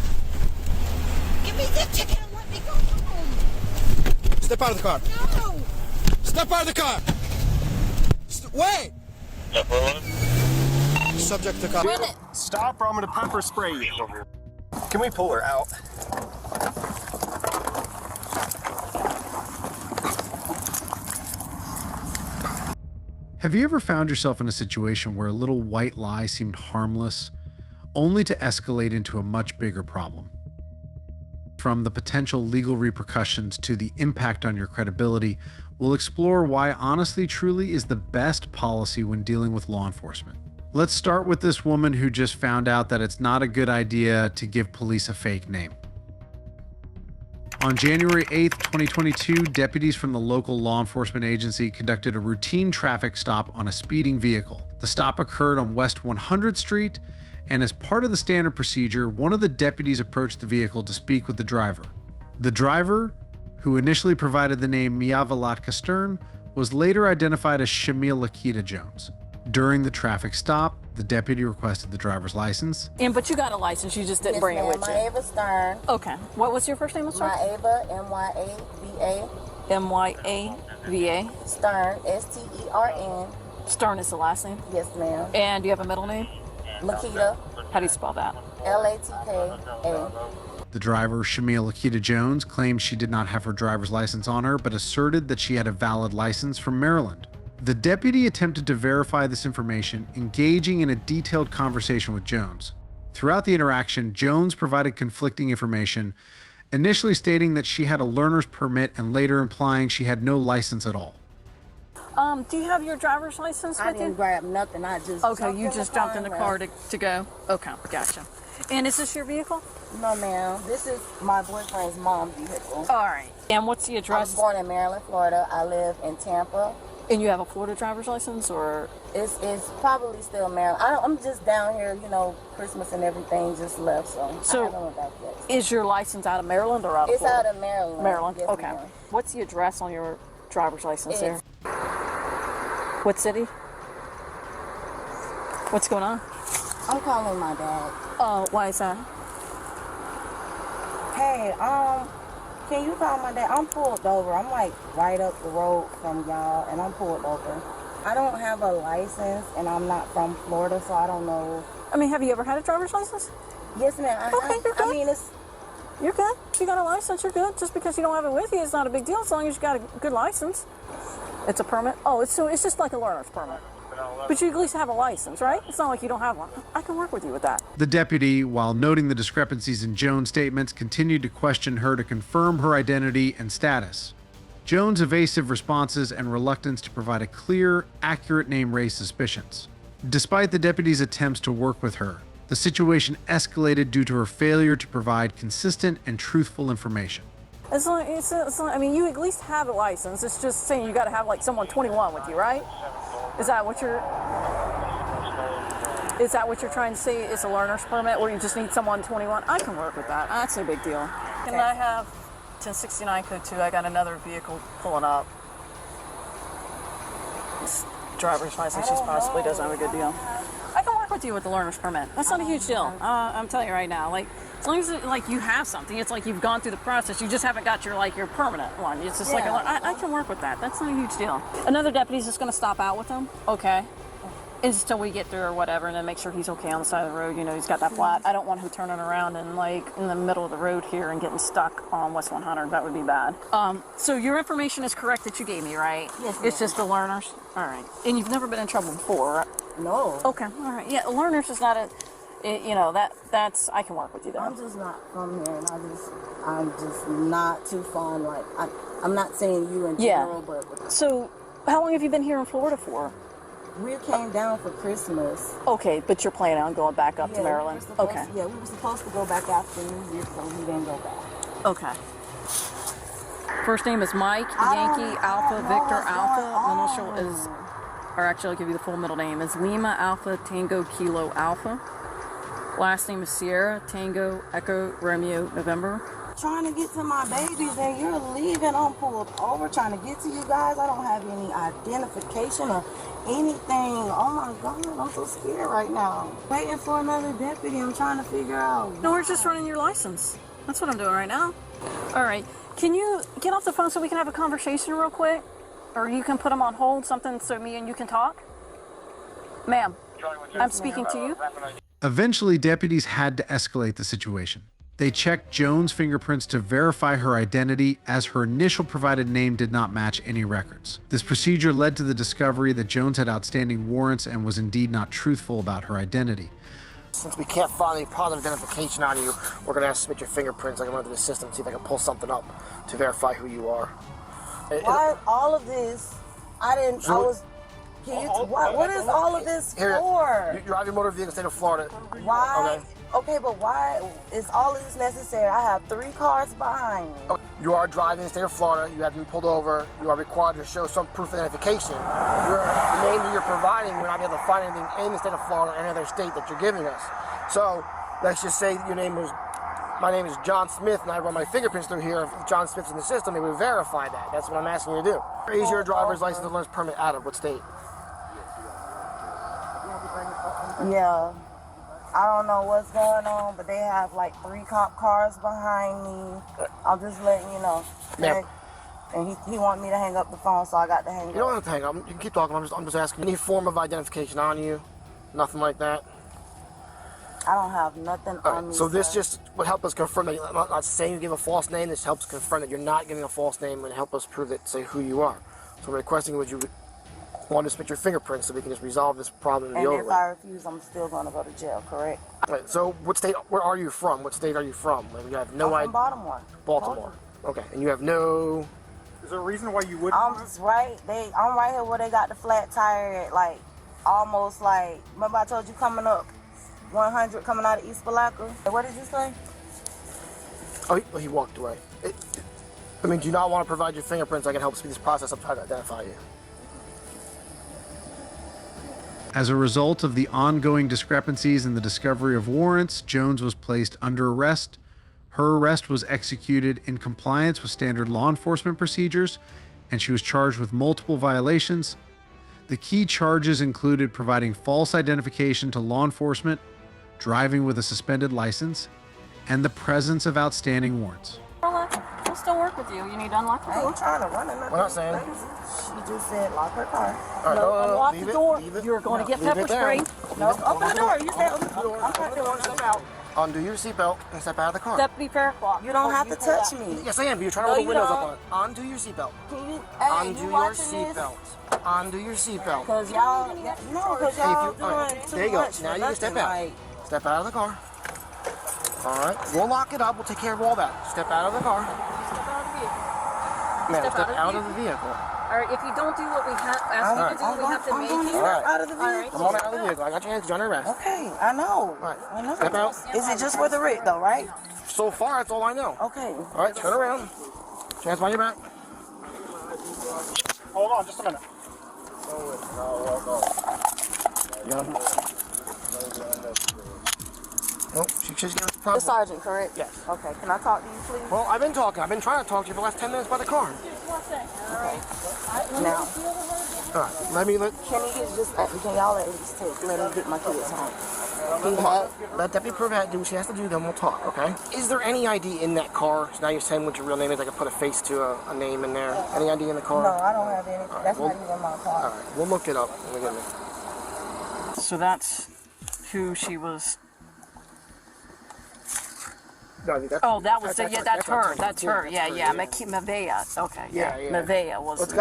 Give me the ticket and let me go home! Step out of the car! No! Step out of the car! Wait! Subject to car. Stop or I'm going to pepper spray you. Can we pull her out? Have you ever found yourself in a situation where a little white lie seemed harmless, only to escalate into a much bigger problem? From the potential legal repercussions to the impact on your credibility, we'll explore why honesty truly is the best policy when dealing with law enforcement. Let's start with this woman who just found out that it's not a good idea to give police a fake name. On January 8th, 2022, deputies from the local law enforcement agency conducted a routine traffic stop on a speeding vehicle. The stop occurred on West 100th Street, and as part of the standard procedure, one of the deputies approached the vehicle to speak with the driver. The driver, who initially provided the name Miavalatka Stern, was later identified as Shamil Lakita Jones. During the traffic stop, the deputy requested the driver's license. But you got a license, you just didn't bring it with you. Myava Stern. Okay. What was your first name, sir? Myava, M-Y-A-V-A. M-Y-A-V-A. Stern, S-T-E-R-N. Stern is the last name? Yes, ma'am. And do you have a middle name? Lakita. How do you spell that? L-A-T-K-A. The driver, Shamil Lakita Jones, claimed she did not have her driver's license on her, but asserted that she had a valid license from Maryland. The deputy attempted to verify this information, engaging in a detailed conversation with Jones. Throughout the interaction, Jones provided conflicting information, initially stating that she had a learner's permit and later implying she had no license at all. Do you have your driver's license with you? I didn't grab nothing, I just Okay, you just jumped in the car to go. Okay, gotcha. And is this your vehicle? No, ma'am. This is my boyfriend's mom's vehicle. All right. And what's the address? I was born in Maryland, Florida. I live in Tampa, And you have a Florida driver's license, or? It's probably still Maryland. I'm just down here, you know, Christmas and everything just left, so I don't know about that. Is your license out of Maryland or out of Florida? It's out of Maryland. Maryland, Yes, okay. ma'am. What's the address on your driver's license there? What city? What's going on? I'm calling my dad. Why is that? Hey, can you call my dad? I'm pulled over. I'm like right up the road from y'all, and I'm pulled over. I don't have a license, and I'm not from Florida, so I don't know. I mean, have you ever had a driver's license? Yes, ma'am. Okay, you're good. I mean, you're good. If you got a license, you're good. Just because you don't have it with you, it's not a big deal as long as you got a good license. It's a permit? Oh, it's just like a learner's permit. But you at least have a license, right? It's not like you don't have one. I can work with you with that. The deputy, while noting the discrepancies in Joan's statements, continued to question her to confirm her identity and status. Joan's evasive responses and reluctance to provide a clear, accurate name raised suspicions. Despite the deputy's attempts to work with her, the situation escalated due to her failure to provide consistent and truthful information. I mean, you at least have a license. It's just saying you got to have like someone 21 with you, right? Is that what you're trying to say? Is a learner's permit where you just need someone 21? I can work with that. That's no big deal. Can I have 1069 code 2? I got another vehicle pulling up. This driver's license, she possibly doesn't have a good deal. I can work with you with the learner's permit. That's not a huge deal. I'm telling you right now. Like, as long as you have something, it's like you've gone through the process. You just haven't got your permanent one. It's just like I can work with that. That's not a huge deal. Another deputy's just going to stop out with him. Okay. And just till we get through or whatever, and then make sure he's okay on the side of the road. You know, he's got that flat. I don't want him turning around and in the middle of the road here and getting stuck on West 100. That would be bad. So your information is correct that you gave me, right? Yes, it's just the learners. All right. And you've never been in trouble before, right? No. Okay. All right. Yeah, learners is not that's I can work with you there. I'm just not from here, and I'm just not too fond. Like I'm not saying you in general, but. So, how long have you been here in Florida for? We came down for Christmas. Okay, but you're planning on going back up to Maryland? We were supposed to go back after New Year, so we didn't go back. Okay. First name is Mike, Yankee, Alpha, Victor, Alpha. Initial is, or actually I'll give you the full middle name, is Lima, Alpha, Tango, Kilo, Alpha. Last name is Sierra, Tango, Echo, Romeo, November. Trying to get to my babies and you're leaving. I'm pulled over trying to get to you guys. I don't have any identification or anything. Oh my God, I'm so scared right now. Waiting for another deputy. I'm trying to figure out. No, we're just running your license. That's what I'm doing right now. All right. Can you get off the phone so we can have a conversation real quick? Or you can put them on hold, something so me and you can talk? Ma'am, I'm speaking to you. Eventually, deputies had to escalate the situation. They checked Joan's fingerprints to verify her identity, as her initial provided name did not match any records. This procedure led to the discovery that Jones had outstanding warrants and was indeed not truthful about her identity. Since we can't find any positive identification on you, we're going to have to submit your fingerprints. I can run through the system and see if I can pull something up to verify who you are. Why all of this? What is all of this for? You drive your motor vehicle in the state of Florida. Why? Okay, but why is all of this necessary? I have 3 cars behind me. You are driving in the state of Florida. You have been pulled over. You are required to show some proof of identification. The name that you're providing, we're not able to find anything in the state of Florida or any other state that you're giving us. So let's just say your name is, my name is John Smith, and I run my fingerprints through here. If John Smith's in the system, they would verify that. That's what I'm asking you to do. Is your driver's license and learner's permit out of what state? Yeah. I don't know what's going on, but they have like 3 cop cars behind me. I'm just letting you know. Ma'am. And he wanted me to hang up the phone, so I got to hang up. You don't have to hang up. You can keep talking. I'm just asking. Any form of identification on you? Nothing like that? I don't have nothing on me. So this just would help us confirm that you're not saying you give a false name. This helps confirm that you're not giving a false name and help us prove that, say, who you are. So we're requesting, would you want to submit your fingerprints so we can just resolve this problem and be over with? And if I refuse, I'm still going to go to jail, correct? Right, so what state, where are you from? What state are you from? You have no idea. I'm from Baltimore. Baltimore. Okay, and you have no... Is there a reason why you wouldn't? I'm just right. I'm right here where they got the flat tire at, like, almost like, remember I told you coming up 100 coming out of East Palaca? What did you say? Oh, he walked away. I mean, do you not want to provide your fingerprints? I can help speed this process up, try to identify you. As a result of the ongoing discrepancies in the discovery of warrants, Jones was placed under arrest. Her arrest was executed in compliance with standard law enforcement procedures, and she was charged with multiple violations. The key charges included providing false identification to law enforcement, driving with a suspended license, and the presence of outstanding warrants. We'll still work with you. You need to unlock the door. I ain't trying to run in. We're not saying. She just said lock her car. All right, No, unlock leave the it, door. leave it. You're going to get Leave it pepper there. sprayed. No, open the door. You said open the door. I'm not doing it. Step out. Undo your seatbelt and step out of the car. Deputy Faircloth. You don't have to touch me. Yes, I am. But you're trying to roll the windows up on it. Undo your seatbelt. Undo your seatbelt. Undo your seatbelt. Because y'all, because y'all doing too there you go. much. Now you can step out. Like, Step out of the car. All right. We'll lock it up. We'll take care of all that. Step out of the car. Ma'am, step out of the vehicle. All right, if you don't do what we have asked you to do, we have to make you All out of the vehicle. Come on out of the vehicle. I got your hands. You're under arrest. Okay, I know. All right. I know. Step out. Is it just for the writ though, right? So far, that's all I know. Okay. All right, turn around. Hands behind your back. Hold on, just a minute. Nope, she just gave us a The problem. sergeant, correct? Yes. Okay, can I talk to you, please? Well, I've been talking. I've been trying to talk to you for the last 10 minutes by the car. All right. Now, All right, let me let. can he get just? Can y'all at least let him get my kids home? Let Deputy Privet do what she has to do, then we'll talk, okay? Is there any ID in that car? So now you're saying what your real name is. I can put a face to a name in there. Any ID in the car? No, I don't have any. That's well, not even my car. All right, we'll look it up. Let me get it. So that's who she was. No, that's, Oh, that was that's her. her. That's her. Yeah. Mavea. Okay. Yeah. Mavea was.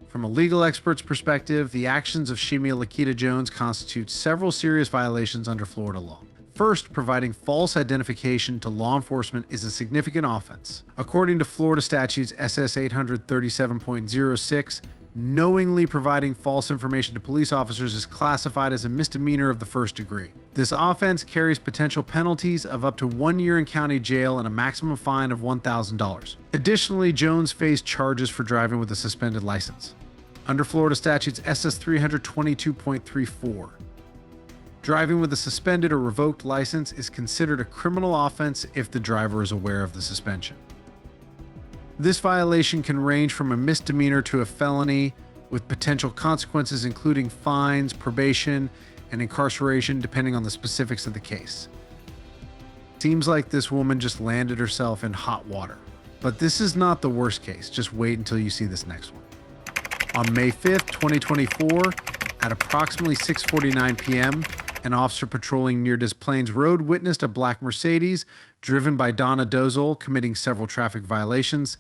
From a legal expert's perspective, the actions of Shemia Lakita Jones constitute several serious violations under Florida law. First, providing false identification to law enforcement is a significant offense. According to Florida statutes SS 837.06, knowingly providing false information to police officers is classified as a misdemeanor of the first degree. This offense carries potential penalties of up to 1 year in county jail and a maximum fine of $1,000. Additionally, Jones faced charges for driving with a suspended license. Under Florida statutes SS 322.34, driving with a suspended or revoked license is considered a criminal offense if the driver is aware of the suspension. This violation can range from a misdemeanor to a felony, with potential consequences including fines, probation, and incarceration depending on the specifics of the case. Seems like this woman just landed herself in hot water. But this is not the worst case. Just wait until you see this next one. On May 5th, 2024, at approximately 6:49 p.m., an officer patrolling near Des Plaines Road witnessed a black Mercedes driven by Donna Dozol committing several traffic violations.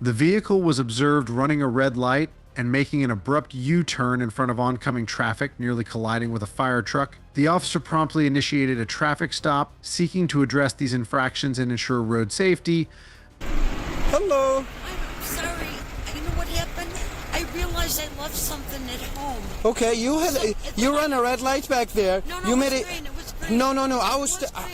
The vehicle was observed running a red light and making an abrupt U-turn in front of oncoming traffic, nearly colliding with a fire truck. The officer promptly initiated a traffic stop, seeking to address these infractions and ensure road safety. Hello. I'm sorry. You know what happened? I realized I left something at home. Okay, you ran a red light back there. No, you it made was it. green. It was green. No.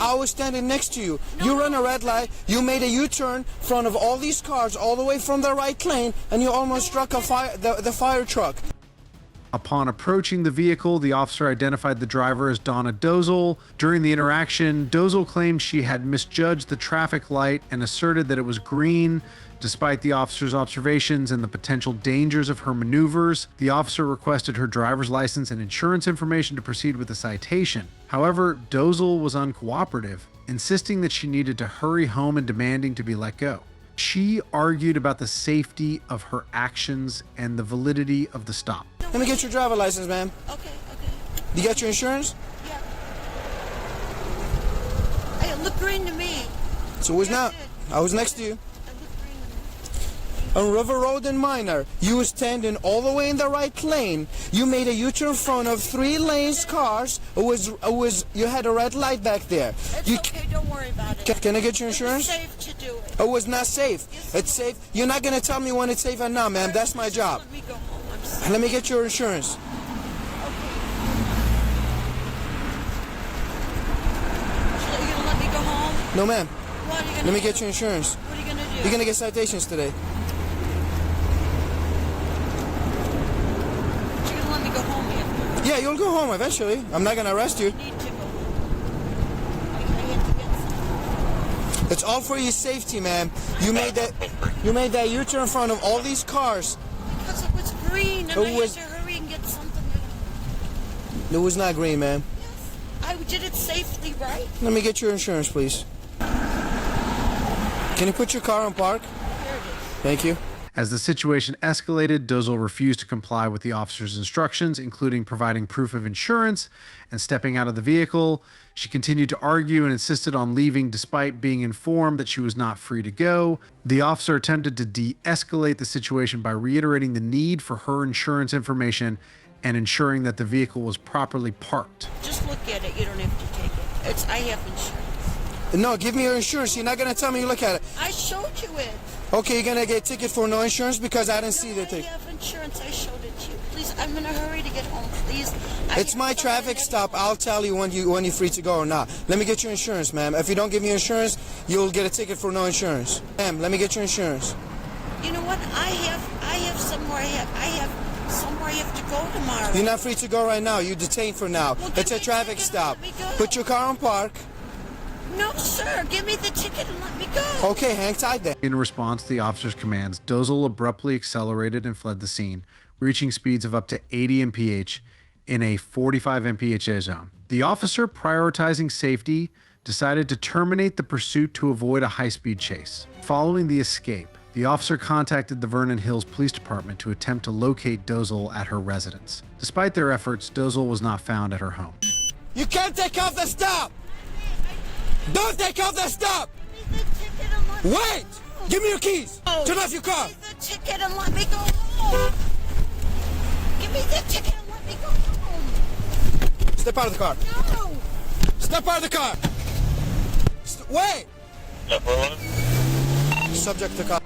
I was standing next to you. You ran a red light. You made a U-turn in front of all these cars, all the way from the right lane, and you almost struck a the fire truck. Upon approaching the vehicle, the officer identified the driver as Donna Dozol. During the interaction, Dozol claimed she had misjudged the traffic light and asserted that it was green. Despite the officer's observations and the potential dangers of her maneuvers, the officer requested her driver's license and insurance information to proceed with the citation. However, Dozol was uncooperative, insisting that she needed to hurry home and demanding to be let go. She argued about the safety of her actions and the validity of the stop. Let me get your driver's license, ma'am. Okay. You got your insurance? Yeah. Hey, it looked green to me. So it was not. I was next to you. On River Road in Minor, you were standing all the way in the right lane. You made a U-turn in front of 3 lanes cars. You had a red light back there. It's okay, don't worry about it. Can I get your insurance? It's safe to do it. It was not safe. It's safe. You're not going to tell me when it's safe or not, ma'am. That's my job. Let me go home. I'm sorry. Let me get your insurance. So you're gonna let me go home? No, ma'am. What are you gonna Let me do? get your insurance. What are you gonna do? You're going to get citations today. You're gonna let me go home here? Yeah, you'll go home eventually. I'm not gonna arrest you. It's all for your safety, ma'am. You made that U-turn in front of all these cars. Because it was green and I had to hurry and get something. It was not green, ma'am. I did it safely, right? Let me get your insurance, please. Can you put your car on park? Here it is. Thank you. As the situation escalated, Dozel refused to comply with the officer's instructions, including providing proof of insurance and stepping out of the vehicle. She continued to argue and insisted on leaving despite being informed that she was not free to go. The officer attempted to de-escalate the situation by reiterating the need for her insurance information and ensuring that the vehicle was properly parked. Just look at it. You don't have to take it. I have insurance. No, give me your insurance. You're not going to tell me you look at it. I showed you it. Okay, you're going to get a ticket for no insurance because I didn't see the thing. I have insurance. I showed it to you. Please, I'm in a hurry to get home. Please. It's my traffic stop. I'll tell you when you're free to go or not. Let me get your insurance, ma'am. If you don't give me your insurance, you'll get a ticket for no insurance. Ma'am, let me get your insurance. You know what? I have somewhere I have somewhere I have to go tomorrow. You're not free to go right now. You're detained for now. Well, it's a traffic stop. Put your car on park. No, sir. Give me the ticket and let me go. Okay, hang tight then. In response to the officer's commands, Dozel abruptly accelerated and fled the scene, reaching speeds of up to 80 mph in a 45 mph zone. The officer, prioritizing safety, decided to terminate the pursuit to avoid a high-speed chase. Following the escape, the officer contacted the Vernon Hills Police Department to attempt to locate Dozel at her residence. Despite their efforts, Dozel was not found at her home. You can't take off the stop! Don't take off the stop! Wait! Give me your keys! Turn off your car! Give me the ticket and let me go home! Give me the ticket and let me go home! Step out of the car! No! Step out of the car! Wait! Subject to car.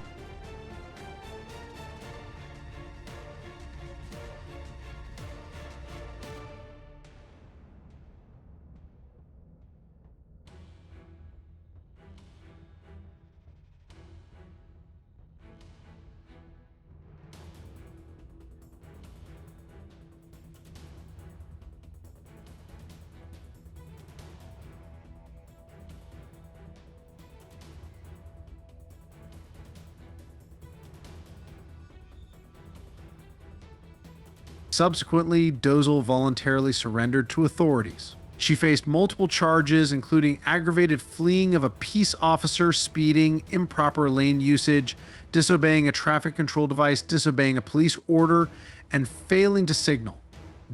Subsequently, Dozel voluntarily surrendered to authorities. She faced multiple charges, including aggravated fleeing of a peace officer, speeding, improper lane usage, disobeying a traffic control device, disobeying a police order, and failing to signal.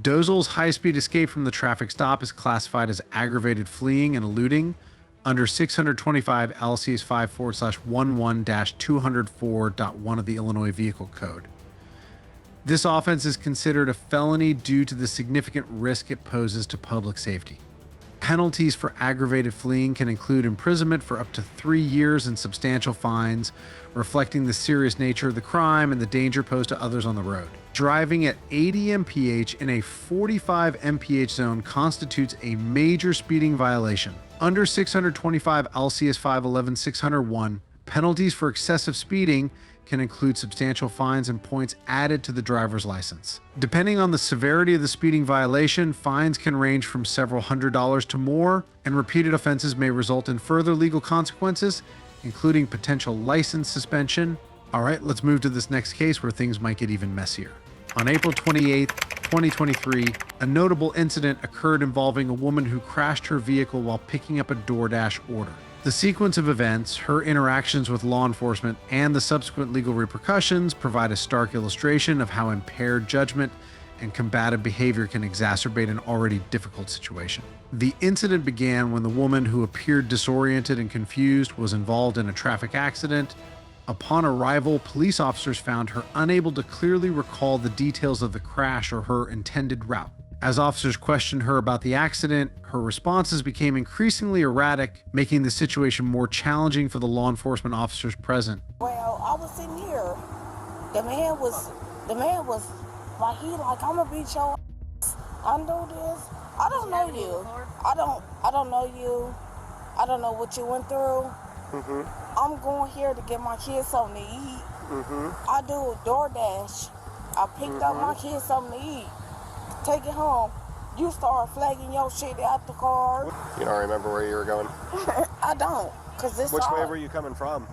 Dozel's high-speed escape from the traffic stop is classified as aggravated fleeing and eluding under 625 LCS 5/11-204.1 of the Illinois Vehicle Code. This offense is considered a felony due to the significant risk it poses to public safety. Penalties for aggravated fleeing can include imprisonment for up to 3 years and substantial fines, reflecting the serious nature of the crime and the danger posed to others on the road. Driving at 80 mph in a 45 mph zone constitutes a major speeding violation. Under 625 LCS 5/11-601, penalties for excessive speeding can include substantial fines and points added to the driver's license. Depending on the severity of the speeding violation, fines can range from several $100s to more, and repeated offenses may result in further legal consequences, including potential license suspension. All right, let's move to this next case where things might get even messier. On April 28, 2023, a notable incident occurred involving a woman who crashed her vehicle while picking up a DoorDash order. The sequence of events, her interactions with law enforcement, and the subsequent legal repercussions provide a stark illustration of how impaired judgment and combative behavior can exacerbate an already difficult situation. The incident began when the woman, who appeared disoriented and confused, was involved in a traffic accident. Upon arrival, police officers found her unable to clearly recall the details of the crash or her intended route. As officers questioned her about the accident, her responses became increasingly erratic, making the situation more challenging for the law enforcement officers present. Well, I was sitting here. The man was like, I'm gonna beat your ass. Undo this. I don't know you. I don't know you. I don't know what you went through. I'm going here to get my kids something to eat. I do a DoorDash. I picked up my kids something to eat. Take it home. you start flagging your shit out the car. You don't remember where you were going? I don't, cause this. Which way were you coming from?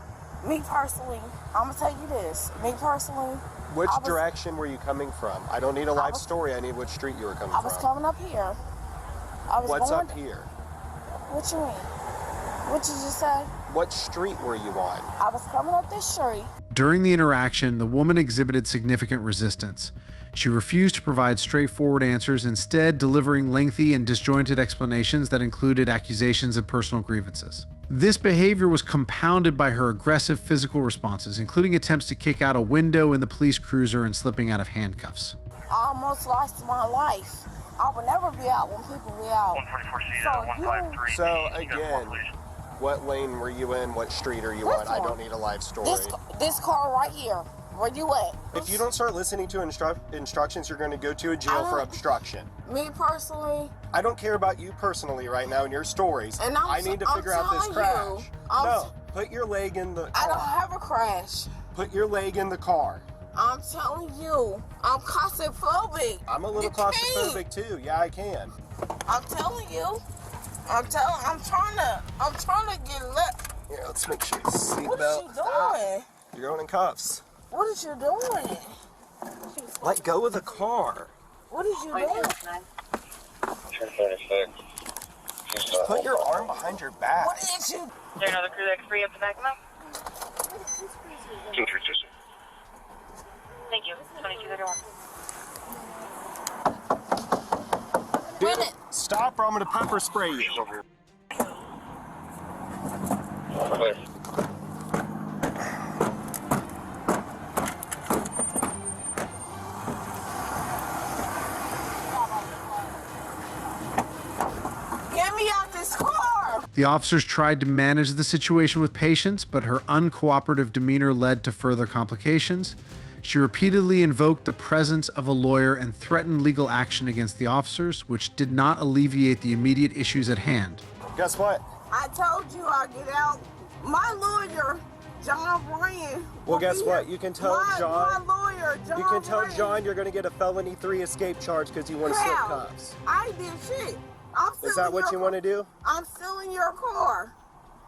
Me personally, I'm gonna tell you this. Me personally. Which direction were you coming from? I don't need a life story. I need which street you were coming from. I was coming up here. What's up here? What you mean? What you just said? What street were you on? I was coming up this street. During the interaction, the woman exhibited significant resistance. She refused to provide straightforward answers, instead delivering lengthy and disjointed explanations that included accusations of personal grievances. This behavior was compounded by her aggressive physical responses, including attempts to kick out a window in the police cruiser and slipping out of handcuffs. I almost lost my life. I would never be out when people be out. So again, what lane were you in? What street are you on? I don't need a live story. This car right here. Where you at? If you don't start listening to instructions, you're going to go to a jail for obstruction. Me personally. I don't care about you personally right now and your stories. And I need to figure out this crash. No, put your leg in the car. I don't have a crash. Put your leg in the car. I'm telling you, I'm claustrophobic. I'm a little claustrophobic too. Yeah, I can. I'm telling you. I'm trying to get lit. Here, let's make sure you seatbelt. What is you doing? You're going in cuffs. What is you doing? Let go of the car. What is you doing? Just put your arm behind your back. What is you? Is there another crew that's free up the back now? Thank you. 2231. Dude, stop or I'm going to pepper spray you. Get me out this car! The officers tried to manage the situation with patience, but her uncooperative demeanor led to further complications. She repeatedly invoked the presence of a lawyer and threatened legal action against the officers, which did not alleviate the immediate issues at hand. Guess what? I told you I'd get out. My lawyer, John Bryan. Well, guess what? You can tell John. My lawyer, John You can tell Bryan. John you're going to get a felony 3 escape charge because you want to slip cuffs. I did shit. Is that what you want to do? I'm stealing your car.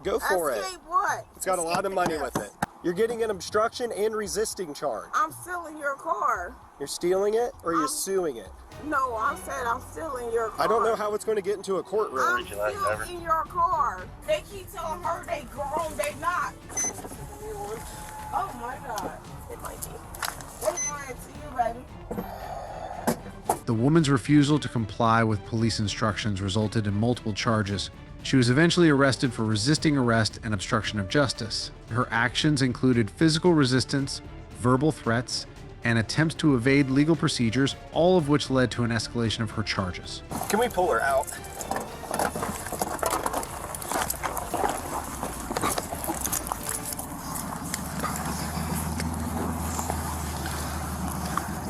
Go for it. Escape what? It's got a lot of money with it. You're getting an obstruction and resisting charge. I'm stealing your car. You're stealing it or you're suing it? No, I said I'm stealing your car. I don't know how it's going to get into a courtroom. I'm stealing your car. They keep telling her they grown, they not. Oh my God. It might be. They're lying to you, baby. The woman's refusal to comply with police instructions resulted in multiple charges. She was eventually arrested for resisting arrest and obstruction of justice. Her actions included physical resistance, verbal threats, and attempts to evade legal procedures, all of which led to an escalation of her charges. Can we pull her out?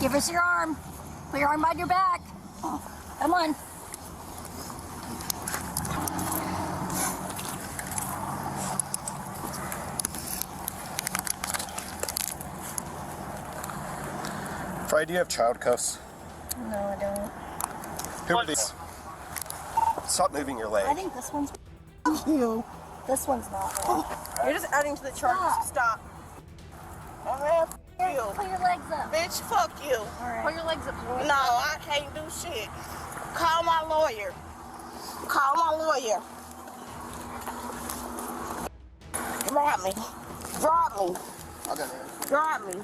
Give us your arm. Put your arm behind your back. Come on. Fry, do you have child cuffs? No, I don't. Who are these? Stop moving your leg. I think this one's you. This one's not. You're just adding to the charges. Stop. Oh man, f you. Put your legs up. Bitch, fuck you. All right. Put your legs up. No, I can't do shit. Call my lawyer. Call my lawyer. Drop me. Drop me. Okay. Drop me.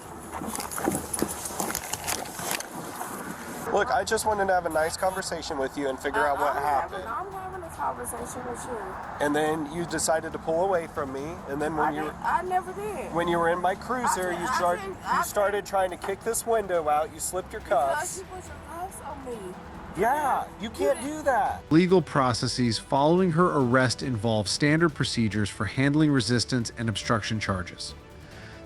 Look, I just wanted to have a nice conversation with you and figure out what happened. I'm having a conversation with you. And then you decided to pull away from me, and then when I never did. When you were in my cruiser, you started trying to kick this window out. You slipped your cuffs. Because you put your cuffs on me. Yeah, you can't do that. Legal processes following her arrest involve standard procedures for handling resistance and obstruction charges.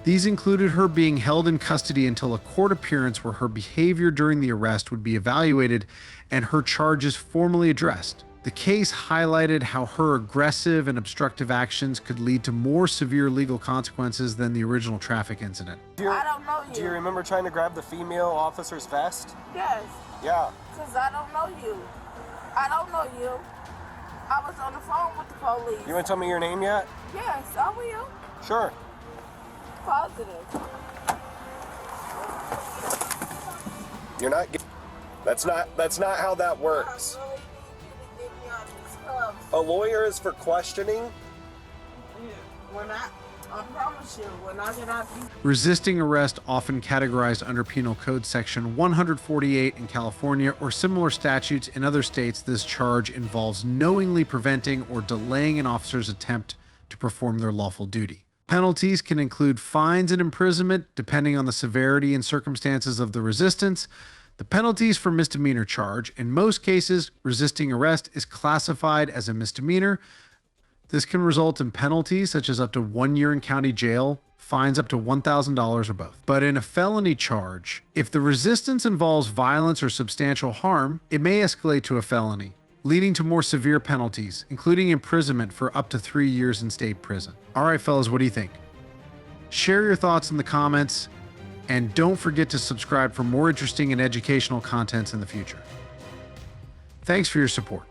These included her being held in custody until a court appearance where her behavior during the arrest would be evaluated and her charges formally addressed. The case highlighted how her aggressive and obstructive actions could lead to more severe legal consequences than the original traffic incident. I don't know you. Do you remember trying to grab the female officer's vest? Yes. Yeah. Because I don't know you. I don't know you. I was on the phone with the police. You want to tell me your name yet? Yes, I will. Sure. Positive. You're not. That's not how that works. A lawyer is for questioning. I promise you, when I get out. Resisting arrest, often categorized under Penal Code Section 148 in California or similar statutes in other states, this charge involves knowingly preventing or delaying an officer's attempt to perform their lawful duty. Penalties can include fines and imprisonment, depending on the severity and circumstances of the resistance. The penalties for misdemeanor charge, in most cases, resisting arrest is classified as a misdemeanor. This can result in penalties such as up to 1 year in county jail, fines up to $1,000 or both. But in a felony charge, if the resistance involves violence or substantial harm, it may escalate to a felony, leading to more severe penalties, including imprisonment for up to 3 years in state prison. All right, fellas, what do you think? Share your thoughts in the comments, and don't forget to subscribe for more interesting and educational contents in the future. Thanks for your support.